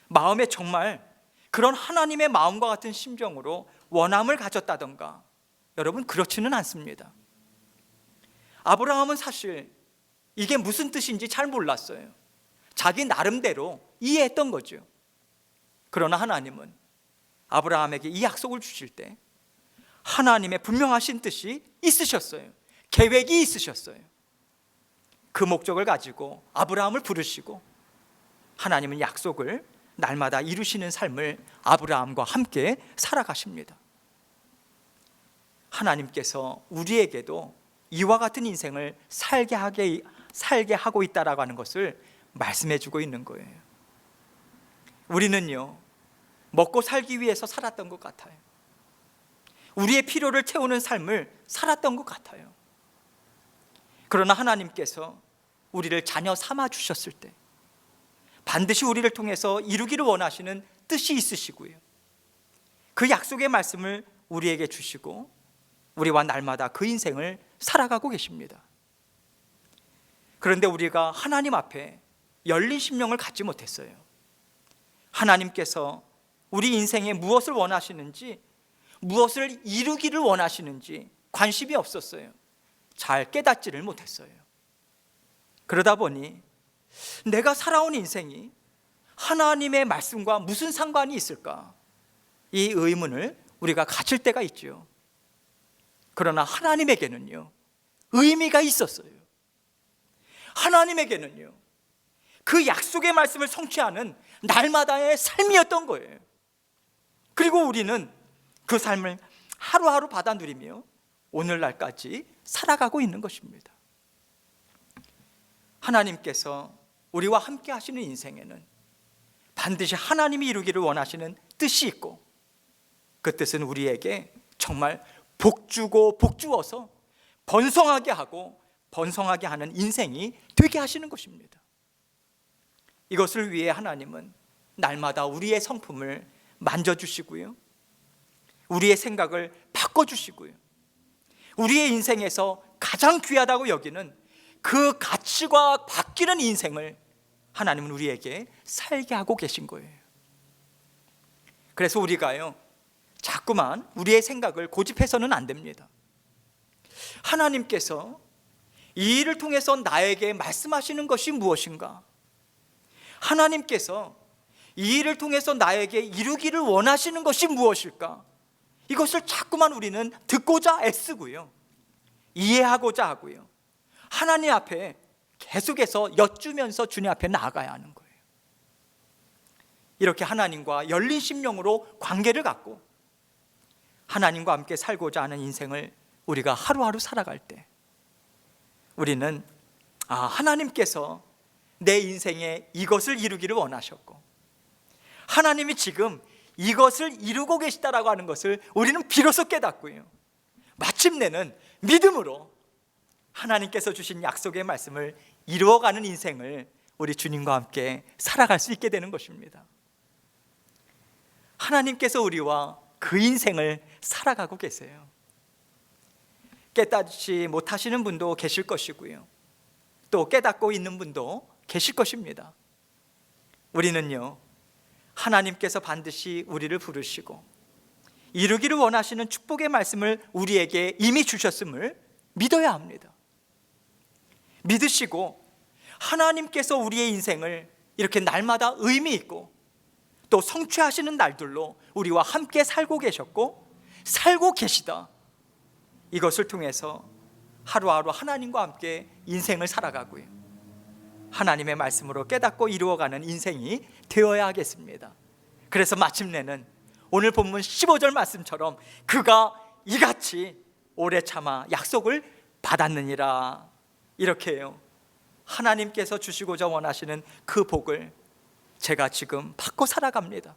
마음에 정말 그런 하나님의 마음과 같은 심정으로 원함을 가졌다던가, 여러분, 그렇지는 않습니다. 아브라함은 사실 이게 무슨 뜻인지 잘 몰랐어요. 자기 나름대로 이해했던 거죠. 그러나 하나님은 아브라함에게 이 약속을 주실 때 하나님의 분명하신 뜻이 있으셨어요. 계획이 있으셨어요. 그 목적을 가지고 아브라함을 부르시고 하나님은 약속을 날마다 이루시는 삶을 아브라함과 함께 살아가십니다. 하나님께서 우리에게도 이와 같은 인생을 살게 하고 있다라고 하는 것을 말씀해 주고 있는 거예요. 우리는요, 먹고 살기 위해서 살았던 것 같아요. 우리의 필요를 채우는 삶을 살았던 것 같아요. 그러나 하나님께서 우리를 자녀 삼아 주셨을 때 반드시 우리를 통해서 이루기를 원하시는 뜻이 있으시고요, 그 약속의 말씀을 우리에게 주시고 우리와 날마다 그 인생을 살아가고 계십니다. 그런데 우리가 하나님 앞에 열린 심령을 갖지 못했어요. 하나님께서 우리 인생에 무엇을 원하시는지, 무엇을 이루기를 원하시는지 관심이 없었어요. 잘 깨닫지를 못했어요. 그러다 보니 내가 살아온 인생이 하나님의 말씀과 무슨 상관이 있을까, 이 의문을 우리가 가질 때가 있죠. 그러나 하나님에게는요, 의미가 있었어요. 하나님에게는요, 그 약속의 말씀을 성취하는 날마다의 삶이었던 거예요. 그리고 우리는 그 삶을 하루하루 받아 누리며 오늘날까지 살아가고 있는 것입니다. 하나님께서 우리와 함께 하시는 인생에는 반드시 하나님이 이루기를 원하시는 뜻이 있고 그 뜻은 우리에게 정말 복주고 복주어서 번성하게 하고 번성하게 하는 인생이 되게 하시는 것입니다. 이것을 위해 하나님은 날마다 우리의 성품을 만져주시고요, 우리의 생각을 바꿔주시고요, 우리의 인생에서 가장 귀하다고 여기는 그 가치가 바뀌는 인생을 하나님은 우리에게 살게 하고 계신 거예요. 그래서 우리가요, 자꾸만 우리의 생각을 고집해서는 안 됩니다. 하나님께서 이 일을 통해서 나에게 말씀하시는 것이 무엇인가? 하나님께서 이 일을 통해서 나에게 이루기를 원하시는 것이 무엇일까? 이것을 자꾸만 우리는 듣고자 애쓰고요, 이해하고자 하고요, 하나님 앞에 계속해서 여쭈면서 주님 앞에 나아가야 하는 거예요. 이렇게 하나님과 열린 심령으로 관계를 갖고 하나님과 함께 살고자 하는 인생을 우리가 하루하루 살아갈 때 우리는 하나님께서 내 인생에 이것을 이루기를 원하셨고 하나님이 지금 이것을 이루고 계시다라고 하는 것을 우리는 비로소 깨닫고요, 마침내는 믿음으로 하나님께서 주신 약속의 말씀을 이루어가는 인생을 우리 주님과 함께 살아갈 수 있게 되는 것입니다. 하나님께서 우리와 그 인생을 살아가고 계세요. 깨닫지 못하시는 분도 계실 것이고요, 또 깨닫고 있는 분도 계실 것입니다. 우리는요, 하나님께서 반드시 우리를 부르시고 이루기를 원하시는 축복의 말씀을 우리에게 이미 주셨음을 믿어야 합니다. 믿으시고 하나님께서 우리의 인생을 이렇게 날마다 의미 있고 또 성취하시는 날들로 우리와 함께 살고 계셨고 살고 계시다, 이것을 통해서 하루하루 하나님과 함께 인생을 살아가고요, 하나님의 말씀으로 깨닫고 이루어가는 인생이 되어야 하겠습니다. 그래서 마침내는 오늘 본문 15절 말씀처럼 그가 이같이 오래 참아 약속을 받았느니라, 이렇게 해요. 하나님께서 주시고자 원하시는 그 복을 제가 지금 받고 살아갑니다.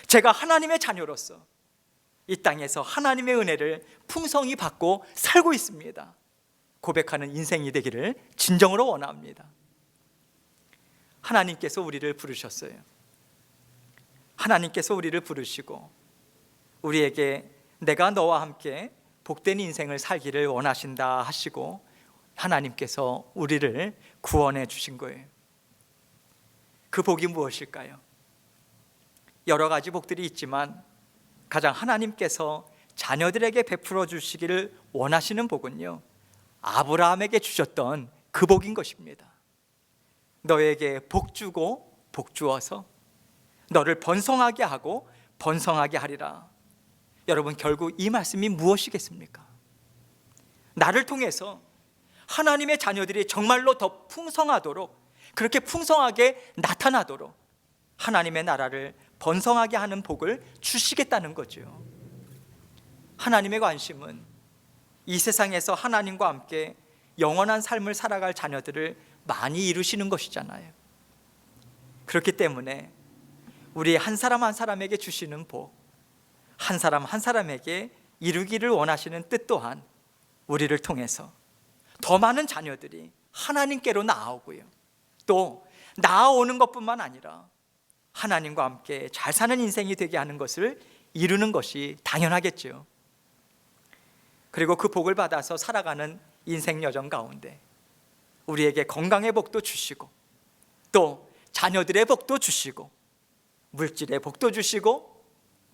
제가 하나님의 자녀로서 이 땅에서 하나님의 은혜를 풍성히 받고 살고 있습니다, 고백하는 인생이 되기를 진정으로 원합니다. 하나님께서 우리를 부르셨어요. 하나님께서 우리를 부르시고 우리에게 내가 너와 함께 복된 인생을 살기를 원하신다 하시고 하나님께서 우리를 구원해 주신 거예요. 그 복이 무엇일까요? 여러 가지 복들이 있지만 가장 하나님께서 자녀들에게 베풀어 주시기를 원하시는 복은요, 아브라함에게 주셨던 그 복인 것입니다. 너에게 복 주고 복 주어서 너를 번성하게 하고 번성하게 하리라. 여러분, 결국 이 말씀이 무엇이겠습니까? 나를 통해서 하나님의 자녀들이 정말로 더 풍성하도록, 그렇게 풍성하게 나타나도록 하나님의 나라를 번성하게 하는 복을 주시겠다는 거죠. 하나님의 관심은 이 세상에서 하나님과 함께 영원한 삶을 살아갈 자녀들을 많이 이루시는 것이잖아요. 그렇기 때문에 우리 한 사람 한 사람에게 주시는 복, 한 사람 한 사람에게 이루기를 원하시는 뜻 또한 우리를 통해서 더 많은 자녀들이 하나님께로 나아오고요, 또 나아오는 것뿐만 아니라 하나님과 함께 잘 사는 인생이 되게 하는 것을 이루는 것이 당연하겠죠. 그리고 그 복을 받아서 살아가는 인생 여정 가운데 우리에게 건강의 복도 주시고 또 자녀들의 복도 주시고 물질의 복도 주시고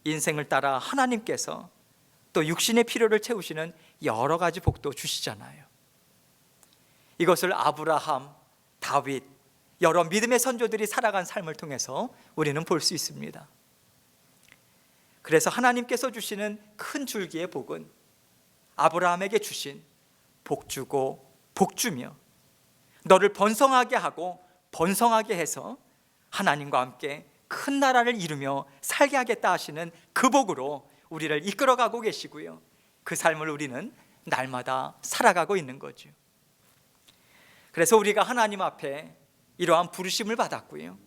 인생을 따라 하나님께서 또 육신의 필요를 채우시는 여러 가지 복도 주시잖아요. 이것을 아브라함, 다윗, 여러 믿음의 선조들이 살아간 삶을 통해서 우리는 볼 수 있습니다. 그래서 하나님께서 주시는 큰 줄기의 복은 아브라함에게 주신 복 주고 복 주며 너를 번성하게 하고 번성하게 해서 하나님과 함께 큰 나라를 이루며 살게 하겠다 하시는 그 복으로 우리를 이끌어가고 계시고요, 그 삶을 우리는 날마다 살아가고 있는 거죠. 그래서 우리가 하나님 앞에 이러한 부르심을 받았고요,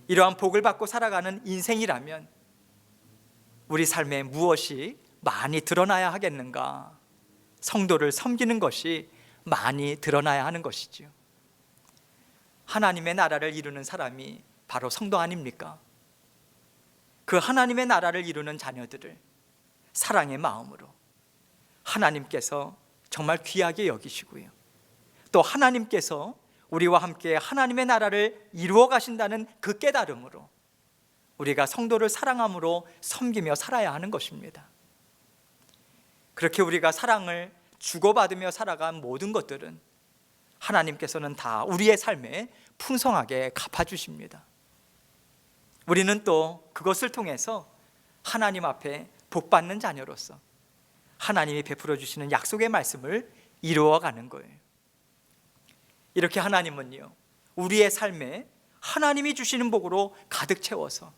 이러한 복을 받고 살아가는 인생이라면 우리 삶에 무엇이 많이 드러나야 하겠는가? 성도를 섬기는 것이 많이 드러나야 하는 것이지요. 하나님의 나라를 이루는 사람이 바로 성도 아닙니까? 그 하나님의 나라를 이루는 자녀들을 사랑의 마음으로 하나님께서 정말 귀하게 여기시고요, 또 하나님께서 우리와 함께 하나님의 나라를 이루어 가신다는 그 깨달음으로 우리가 성도를 사랑함으로 섬기며 살아야 하는 것입니다. 그렇게 우리가 사랑을 주고받으며 살아간 모든 것들은 하나님께서는 다 우리의 삶에 풍성하게 갚아주십니다. 우리는 또 그것을 통해서 하나님 앞에 복받는 자녀로서 하나님이 베풀어 주시는 약속의 말씀을 이루어가는 거예요. 이렇게 하나님은요, 우리의 삶에 하나님이 주시는 복으로 가득 채워서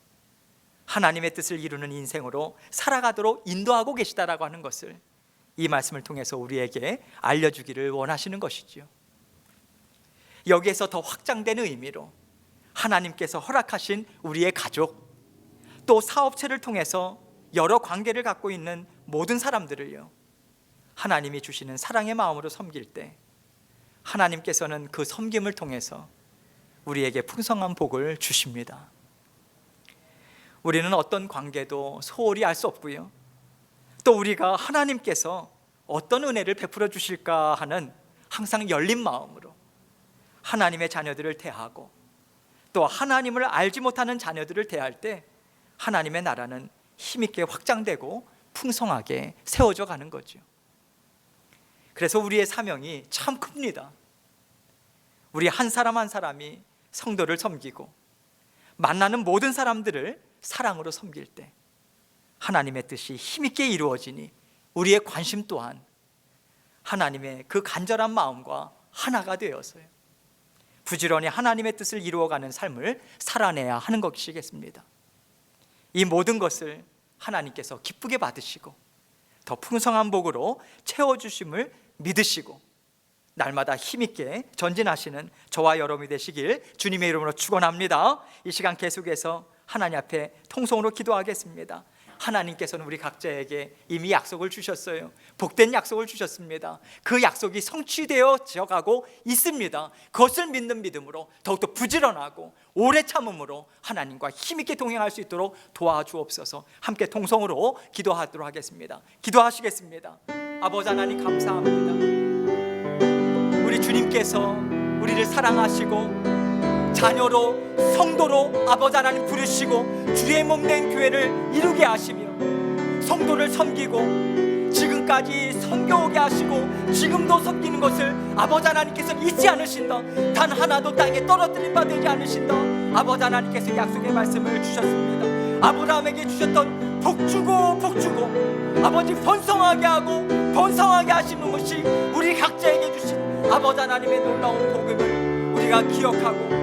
하나님의 뜻을 이루는 인생으로 살아가도록 인도하고 계시다라고 하는 것을 이 말씀을 통해서 우리에게 알려주기를 원하시는 것이지요. 여기에서 더 확장된 의미로 하나님께서 허락하신 우리의 가족, 또 사업체를 통해서 여러 관계를 갖고 있는 모든 사람들을요, 하나님이 주시는 사랑의 마음으로 섬길 때 하나님께서는 그 섬김을 통해서 우리에게 풍성한 복을 주십니다. 우리는 어떤 관계도 소홀히 알 수 없고요, 또 우리가 하나님께서 어떤 은혜를 베풀어 주실까 하는 항상 열린 마음으로 하나님의 자녀들을 대하고, 또 하나님을 알지 못하는 자녀들을 대할 때 하나님의 나라는 힘있게 확장되고 풍성하게 세워져 가는 거죠. 그래서 우리의 사명이 참 큽니다. 우리 한 사람 한 사람이 성도를 섬기고 만나는 모든 사람들을 사랑으로 섬길 때 하나님의 뜻이 힘있게 이루어지니 우리의 관심 또한 하나님의 그 간절한 마음과 하나가 되어서요, 부지런히 하나님의 뜻을 이루어가는 삶을 살아내야 하는 것이겠습니다. 이 모든 것을 하나님께서 기쁘게 받으시고 더 풍성한 복으로 채워주심을 믿으시고 날마다 힘있게 전진하시는 저와 여러분이 되시길 주님의 이름으로 축원합니다. 이 시간 계속해서 하나님 앞에 통성으로 기도하겠습니다. 하나님께서는 우리 각자에게 이미 약속을 주셨어요. 복된 약속을 주셨습니다. 그 약속이 성취되어져 가고 있습니다. 그것을 믿는 믿음으로 더욱더 부지런하고 오래 참음으로 하나님과 힘있게 동행할 수 있도록 도와주옵소서. 함께 통성으로 기도하도록 하겠습니다. 기도하시겠습니다. 아버지 하나님 감사합니다. 우리 주님께서 우리를 사랑하시고 자녀로 성도로 아버지 하나님 부르시고 주의 몸된 교회를 이루게 하시며 성도를 섬기고 지금까지 섬겨오게 하시고 지금도 섬기는 것을 아버지 하나님께서 잊지 않으신다. 단 하나도 땅에 떨어뜨린 바 되지 않으신다. 아버지 하나님께서 약속의 말씀을 주셨습니다. 아브라함에게 주셨던 복주고 아버지 번성하게 하고 번성하게 하시는 것이 우리 각자에게 주신 아버지 하나님의 놀라운 복음을 우리가 기억하고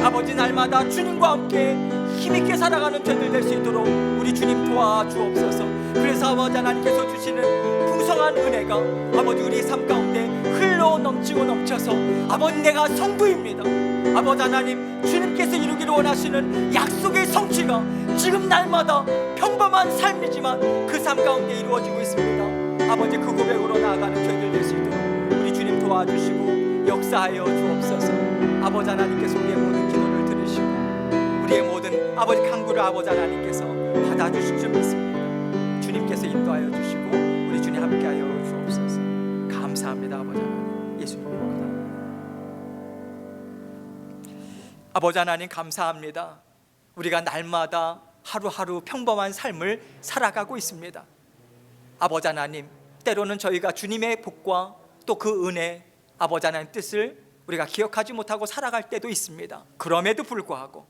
아버지 날마다 주님과 함께 힘있게 살아가는 저희들 될 수 있도록 우리 주님 도와주옵소서. 그래서 아버지 하나님께서 주시는 풍성한 은혜가 아버지 우리 삶 가운데 흘러 넘치고 넘쳐서 아버지 내가 성부입니다. 아버지 하나님 주님께서 이루기를 원하시는 약속의 성취가 지금 날마다 평범한 삶이지만 그 삶 가운데 이루어지고 있습니다. 아버지 그 고백으로 나아가는 저희들 될 수 있도록 우리 주님 도와주시고 역사하여 주옵소서. 아버지 하나님께서 우리의 모든 기도를 들으시고 우리의 모든 아버지 간구를 아버지 하나님께서 받아주실 줄 믿습니다. 주님께서 인도하여 주시고 우리 주님 함께하여 주옵소서. 감사합니다. 아버지 하나님 예수님 이름으로 아버지 하나님 감사합니다. 우리가 날마다 하루하루 평범한 삶을 살아가고 있습니다. 아버지 하나님 때로는 저희가 주님의 복과 또 그 은혜 아버지 하나님 뜻을 우리가 기억하지 못하고 살아갈 때도 있습니다. 그럼에도 불구하고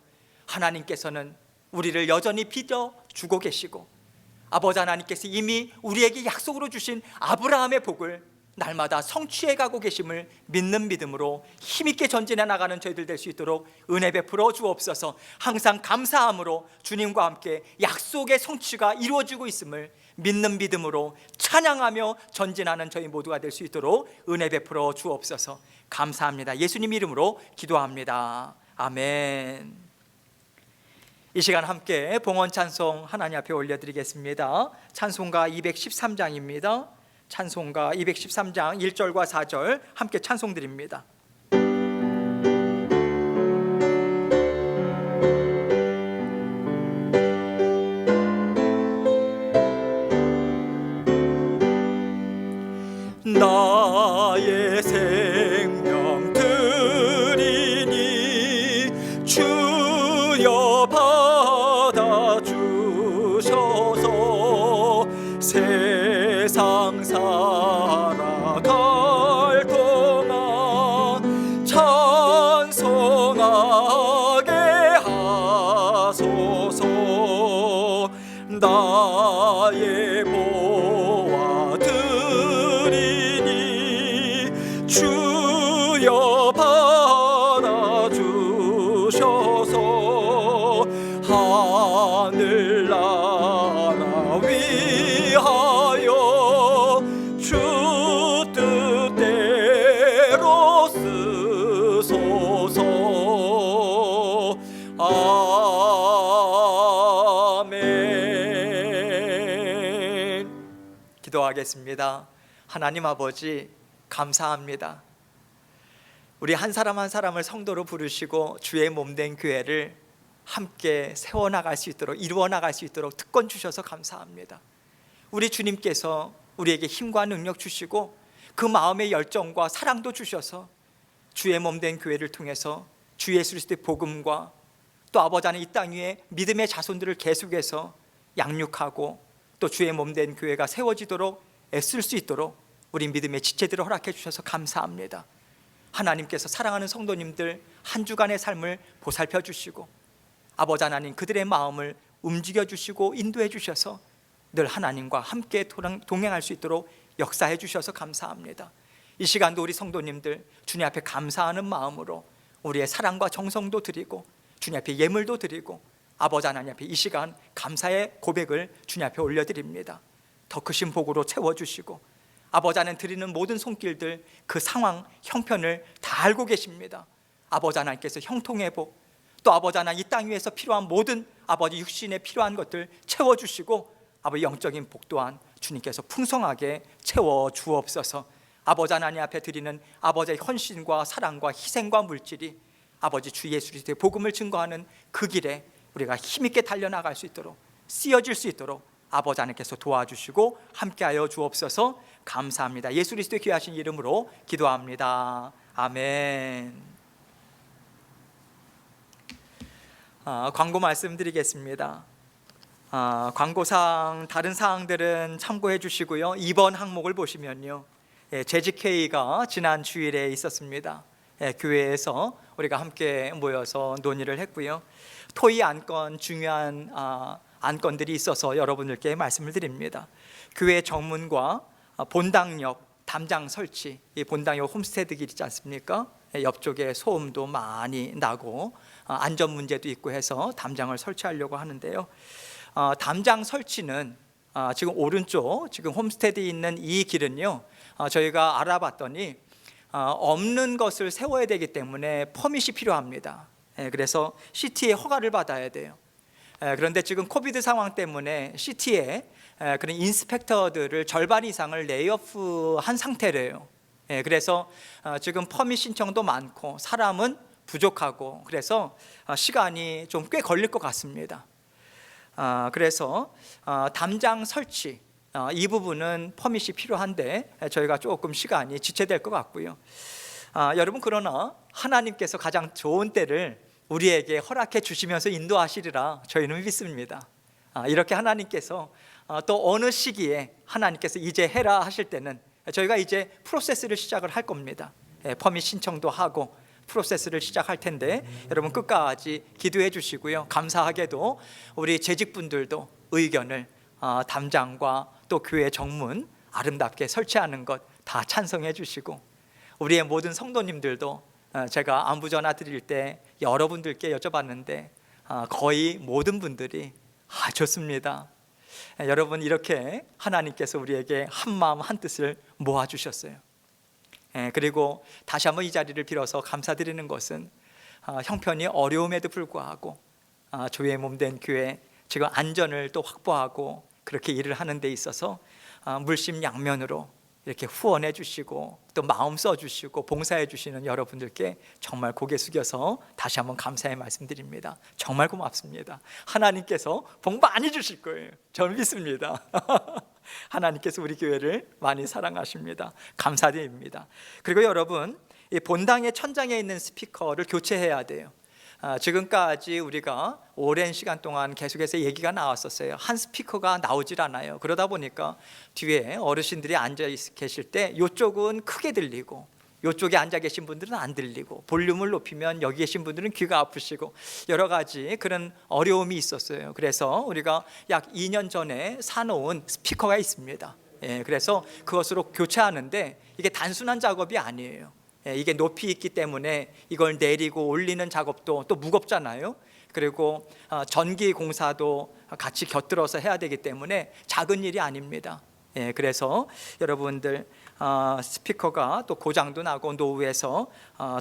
하나님께서는 우리를 여전히 빚어주고 계시고 아버지 하나님께서 이미 우리에게 약속으로 주신 아브라함의 복을 날마다 성취해 가고 계심을 믿는 믿음으로 힘있게 전진해 나가는 저희들 될 수 있도록 은혜 베풀어 주옵소서. 항상 감사함으로 주님과 함께 약속의 성취가 이루어지고 있음을 믿는 믿음으로 찬양하며 전진하는 저희 모두가 될 수 있도록 은혜 베풀어 주옵소서. 감사합니다. 예수님 이름으로 기도합니다. 아멘. 이 시간 함께 봉헌 찬송 하나님 앞에 올려드리겠습니다. 찬송가 213장입니다. 찬송가 213장 1절과 4절 함께 찬송 드립니다. 나의 생명 드리니 주여 받아주셔서 세상 살아갈 동안 찬송하게 하소서. 나의 보아 드리니 주여 받아주셔서 하늘나라 위하여 주 뜻대로 쓰소서. 아멘. 기도하겠습니다. 하나님 아버지, 감사합니다. 우리 한 사람 한 사람을 성도로 부르시고 주의 몸된 교회를 함께 세워나갈 수 있도록, 이루어나갈 수 있도록 특권 주셔서 감사합니다. 우리 주님께서 우리에게 힘과 능력 주시고 그 마음의 열정과 사랑도 주셔서 주의 몸된 교회를 통해서 주 예수 그리스도의 복음과 또 아버지 하나님 이 땅 위에 믿음의 자손들을 계속해서 양육하고 또 주의 몸된 교회가 세워지도록 애쓸 수 있도록 우리 믿음의 지체들을 허락해 주셔서 감사합니다. 하나님께서 사랑하는 성도님들 한 주간의 삶을 보살펴 주시고 아버지 하나님 그들의 마음을 움직여 주시고 인도해 주셔서 늘 하나님과 함께 동행할 수 있도록 역사해 주셔서 감사합니다. 이 시간도 우리 성도님들 주님 앞에 감사하는 마음으로 우리의 사랑과 정성도 드리고 주님 앞에 예물도 드리고 아버지 하나님 앞에 이 시간 감사의 고백을 주님 앞에 올려드립니다. 더 크신 복으로 채워주시고 아버지 하나님 드리는 모든 손길들 그 상황 형편을 다 알고 계십니다. 아버지 하나님께서 형통의 복 또 아버지 하나님 이 땅 위에서 필요한 모든 아버지 육신에 필요한 것들 채워주시고 아버지 영적인 복 또한 주님께서 풍성하게 채워주옵소서. 아버지 하나님 앞에 드리는 아버지의 헌신과 사랑과 희생과 물질이 아버지 주 예수 그리스도의 복음을 증거하는 그 길에 우리가 힘있게 달려나갈 수 있도록 쓰여질 수 있도록 아버지 하나님께서 도와주시고 함께하여 주옵소서. 감사합니다. 예수 그리스도의 귀하신 이름으로 기도합니다. 아멘. 광고 말씀드리겠습니다. 광고사항 다른 사항들은 참고해 주시고요. 2번 항목을 보시면요, 재직회의가 지난 주일에 있었습니다. 교회에서 우리가 함께 모여서 논의를 했고요. 토의 안건 중요한 안건들이 있어서 여러분들께 말씀을 드립니다. 교회 정문과 본당 옆 담장 설치, 이 본당 옆 홈스테드 길 있지 않습니까? 옆쪽에 소음도 많이 나고 안전 문제도 있고 해서 담장을 설치하려고 하는데요. 담장 설치는 지금 오른쪽 지금 홈스테드에 있는 이 길은요, 저희가 알아봤더니 없는 것을 세워야 되기 때문에 퍼밋이 필요합니다. 그래서 시티의 허가를 받아야 돼요. 그런데 지금 코비드 상황 때문에 시티에 그런 인스펙터들을 절반 이상을 레이오프한 상태래요. 그래서 지금 퍼밋 신청도 많고 사람은 부족하고 그래서 시간이 좀 꽤 걸릴 것 같습니다. 그래서 담장 설치 이 부분은 퍼밋이 필요한데 저희가 조금 시간이 지체될 것 같고요. 여러분, 그러나 하나님께서 가장 좋은 때를 우리에게 허락해 주시면서 인도하시리라 저희는 믿습니다. 이렇게 하나님께서 또 어느 시기에 하나님께서 이제 해라 하실 때는 저희가 이제 프로세스를 시작을 할 겁니다. 퍼밋 신청도 하고 프로세스를 시작할 텐데 여러분 끝까지 기도해 주시고요. 감사하게도 우리 재직분들도 의견을 담장과 또 교회 정문 아름답게 설치하는 것 다 찬성해 주시고 우리의 모든 성도님들도 제가 안부 전화 드릴 때 여러분들께 여쭤봤는데 거의 모든 분들이 좋습니다. 여러분, 이렇게 하나님께서 우리에게 한 마음 한 뜻을 모아주셨어요. 그리고 다시 한번 이 자리를 빌어서 감사드리는 것은 형편이 어려움에도 불구하고 주의 몸된 교회 지금 안전을 또 확보하고 그렇게 일을 하는 데 있어서 물심양면으로 이렇게 후원해 주시고 또 마음 써 주시고 봉사해 주시는 여러분들께 정말 고개 숙여서 다시 한번 감사의 말씀드립니다. 정말 고맙습니다. 하나님께서 복 많이 주실 거예요. 저는 믿습니다. 하나님께서 우리 교회를 많이 사랑하십니다. 감사드립니다. 그리고 여러분, 이 본당의 천장에 있는 스피커를 교체해야 돼요. 지금까지 우리가 오랜 시간 동안 계속해서 얘기가 나왔었어요. 한 스피커가 나오질 않아요. 그러다 보니까 뒤에 어르신들이 앉아 계실 때 이쪽은 크게 들리고 이쪽에 앉아 계신 분들은 안 들리고, 볼륨을 높이면 여기 계신 분들은 귀가 아프시고, 여러 가지 그런 어려움이 있었어요. 그래서 우리가 약 2년 전에 사놓은 스피커가 있습니다. 그래서 그것으로 교체하는데 이게 단순한 작업이 아니에요. 이게 높이 있기 때문에 이걸 내리고 올리는 작업도 또 무겁잖아요. 그리고 전기 공사도 같이 곁들여서 해야 되기 때문에 작은 일이 아닙니다. 그래서 여러분들 스피커가 또 고장도 나고 노후에서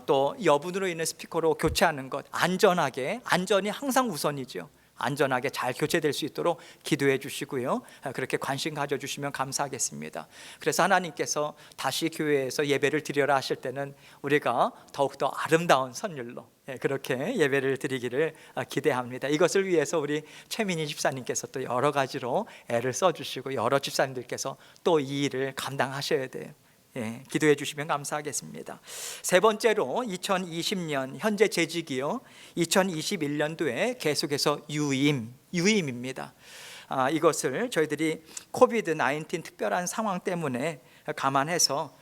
또 여분으로 있는 스피커로 교체하는 것, 안전이 항상 우선이죠. 안전하게 잘 교체될 수 있도록 기도해 주시고요, 그렇게 관심 가져주시면 감사하겠습니다. 그래서 하나님께서 다시 교회에서 예배를 드려라 하실 때는 우리가 더욱더 아름다운 선율로 그렇게 예배를 드리기를 기대합니다. 이것을 위해서 우리 최민희 집사님께서 또 여러 가지로 애를 써주시고 여러 집사님들께서 또 이 일을 감당하셔야 돼요. 기도해 주시면 감사하겠습니다. 세 번째로 2020년 현재 재직이요, 2021년도에 계속해서 유임입니다. 이것을 저희들이 코비드-19 특별한 상황 때문에 감안해서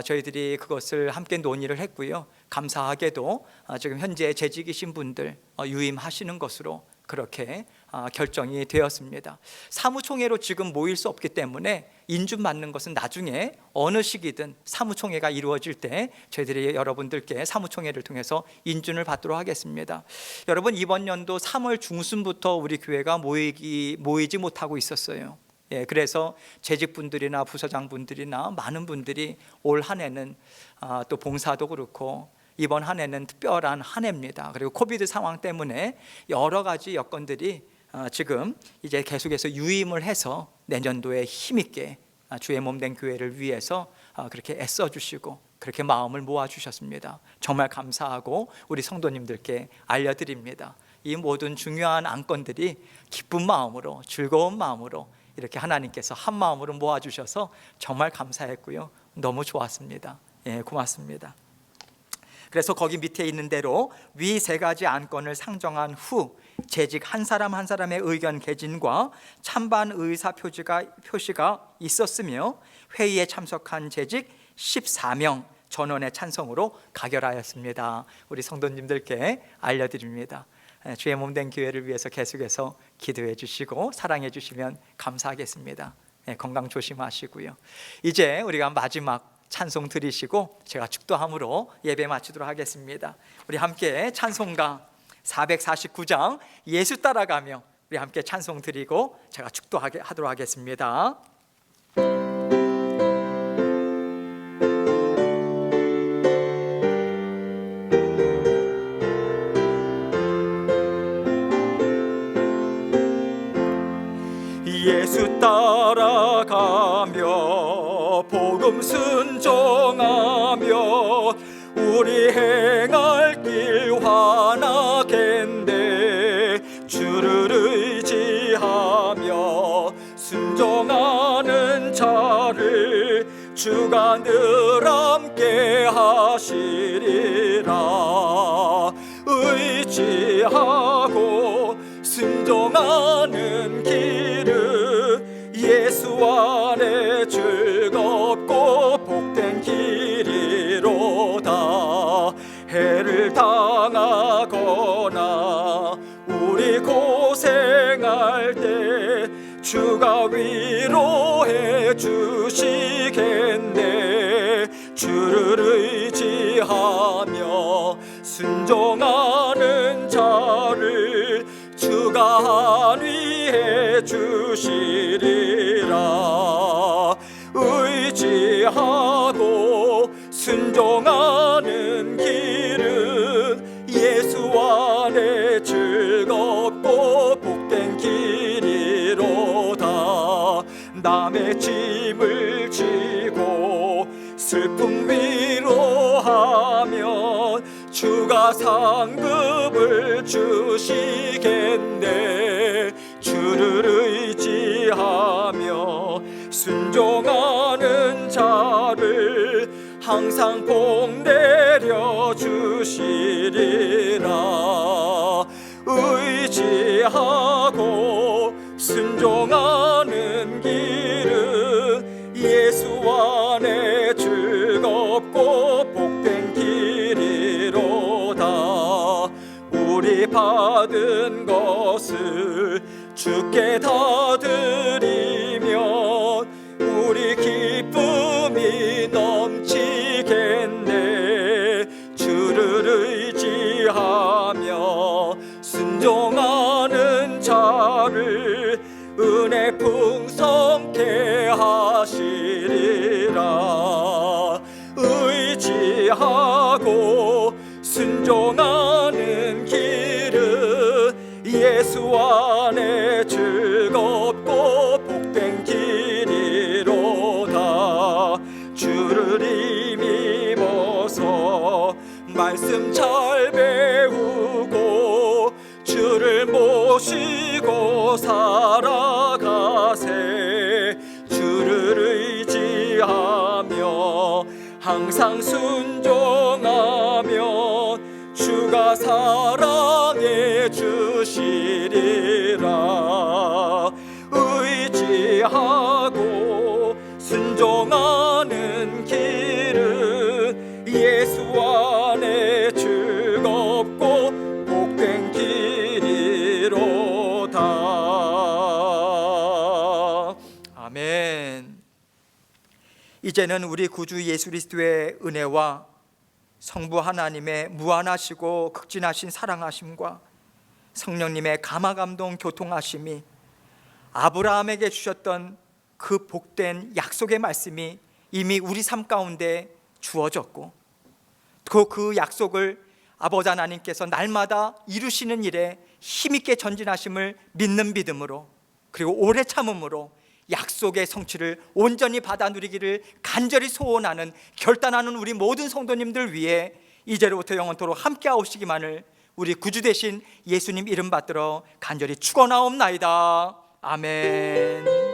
저희들이 그것을 함께 논의를 했고요. 감사하게도 지금 현재 재직이신 분들 유임하시는 것으로 그렇게 결정이 되었습니다. 사무총회로 지금 모일 수 없기 때문에 인준 받는 것은 나중에 어느 시기든 사무총회가 이루어질 때 저희들이 여러분들께 사무총회를 통해서 인준을 받도록 하겠습니다. 여러분, 이번 연도 3월 중순부터 우리 교회가 모이지 못하고 있었어요. 그래서 재직분들이나 부서장분들이나 많은 분들이 올 한 해는 또 봉사도 그렇고 이번 한 해는 특별한 한 해입니다. 그리고 코비드 상황 때문에 여러 가지 여건들이 지금 이제 계속해서 유임을 해서 내년도에 힘있게 주의 몸된 교회를 위해서 그렇게 애써주시고 그렇게 마음을 모아주셨습니다. 정말 감사하고 우리 성도님들께 알려드립니다. 이 모든 중요한 안건들이 기쁜 마음으로, 즐거운 마음으로 이렇게 하나님께서 한 마음으로 모아주셔서 정말 감사했고요, 너무 좋았습니다. 고맙습니다. 그래서 거기 밑에 있는 대로 위 세 가지 안건을 상정한 후 재직 한 사람 한 사람의 의견 개진과 찬반 의사 표시가 있었으며 회의에 참석한 재직 14명 전원의 찬성으로 가결하였습니다. 우리 성도님들께 알려드립니다. 주의 몸된 교회를 위해서 계속해서 기도해 주시고 사랑해 주시면 감사하겠습니다. 건강 조심하시고요. 이제 우리가 마지막 찬송 드리시고 제가 축도함으로 예배 마치도록 하겠습니다. 우리 함께 찬송가 449장 예수 따라가며 우리 함께 찬송 드리고 제가 축도하도록 하겠습니다. 예수 따라가며 복음 순종하며 우리 행할 길 환하겠네. 주를 의지하며 순종하는 자를 주가 늘 함께 하시리라. 의지하고 순종하는 길은 예수 안에 즐겁고 복된 길이로다. 해를 당하거나 우리 고생할 때 주가 위로해 주시겠네. 주를 의지하며 순종하는 자를 주가 안위해 주시리라. 의지하고 순종하는 길은 예수 안에 즐겁고 슬픔 위로하면 주가 상급을 주시겠네. 주를 의지하며 순종하는 자를 항상 복 내려 주시리라. 의지하고 순종하는 길은 예수 안에 즐겁고 복된 길이로다. 우리 받은 것을 주께 다 드리면 우리 기쁨이 넘치겠네. 주를 의지하며 순종하는 자를 은혜 풍성케 하시리라. 의지하고 순종하는 길은 예수 안에 즐겁고 복된 길이로다. 주를 힘입어서 말씀 잘 배우고 주를 모시고 살아가세. 주를 의지하며 항상 순종하면 주가 사랑해 주시리라. 의지하고 순종하는 길은 예수 안에 즐겁고 복된 길이로다. 아멘. 이제는 우리 구주 예수 그리스도의 은혜와 성부 하나님의 무한하시고 극진하신 사랑하심과 성령님의 감화감동 교통하심이 아브라함에게 주셨던 그 복된 약속의 말씀이 이미 우리 삶 가운데 주어졌고, 또 그 약속을 아버지 하나님께서 날마다 이루시는 일에 힘있게 전진하심을 믿는 믿음으로, 그리고 오래 참음으로 약속의 성취를 온전히 받아 누리기를 간절히 소원하는, 결단하는 우리 모든 성도님들 위해 이제로부터 영원토록 함께 하시기만을 우리 구주 되신 예수님 이름 받들어 간절히 축원하옵나이다. 아멘.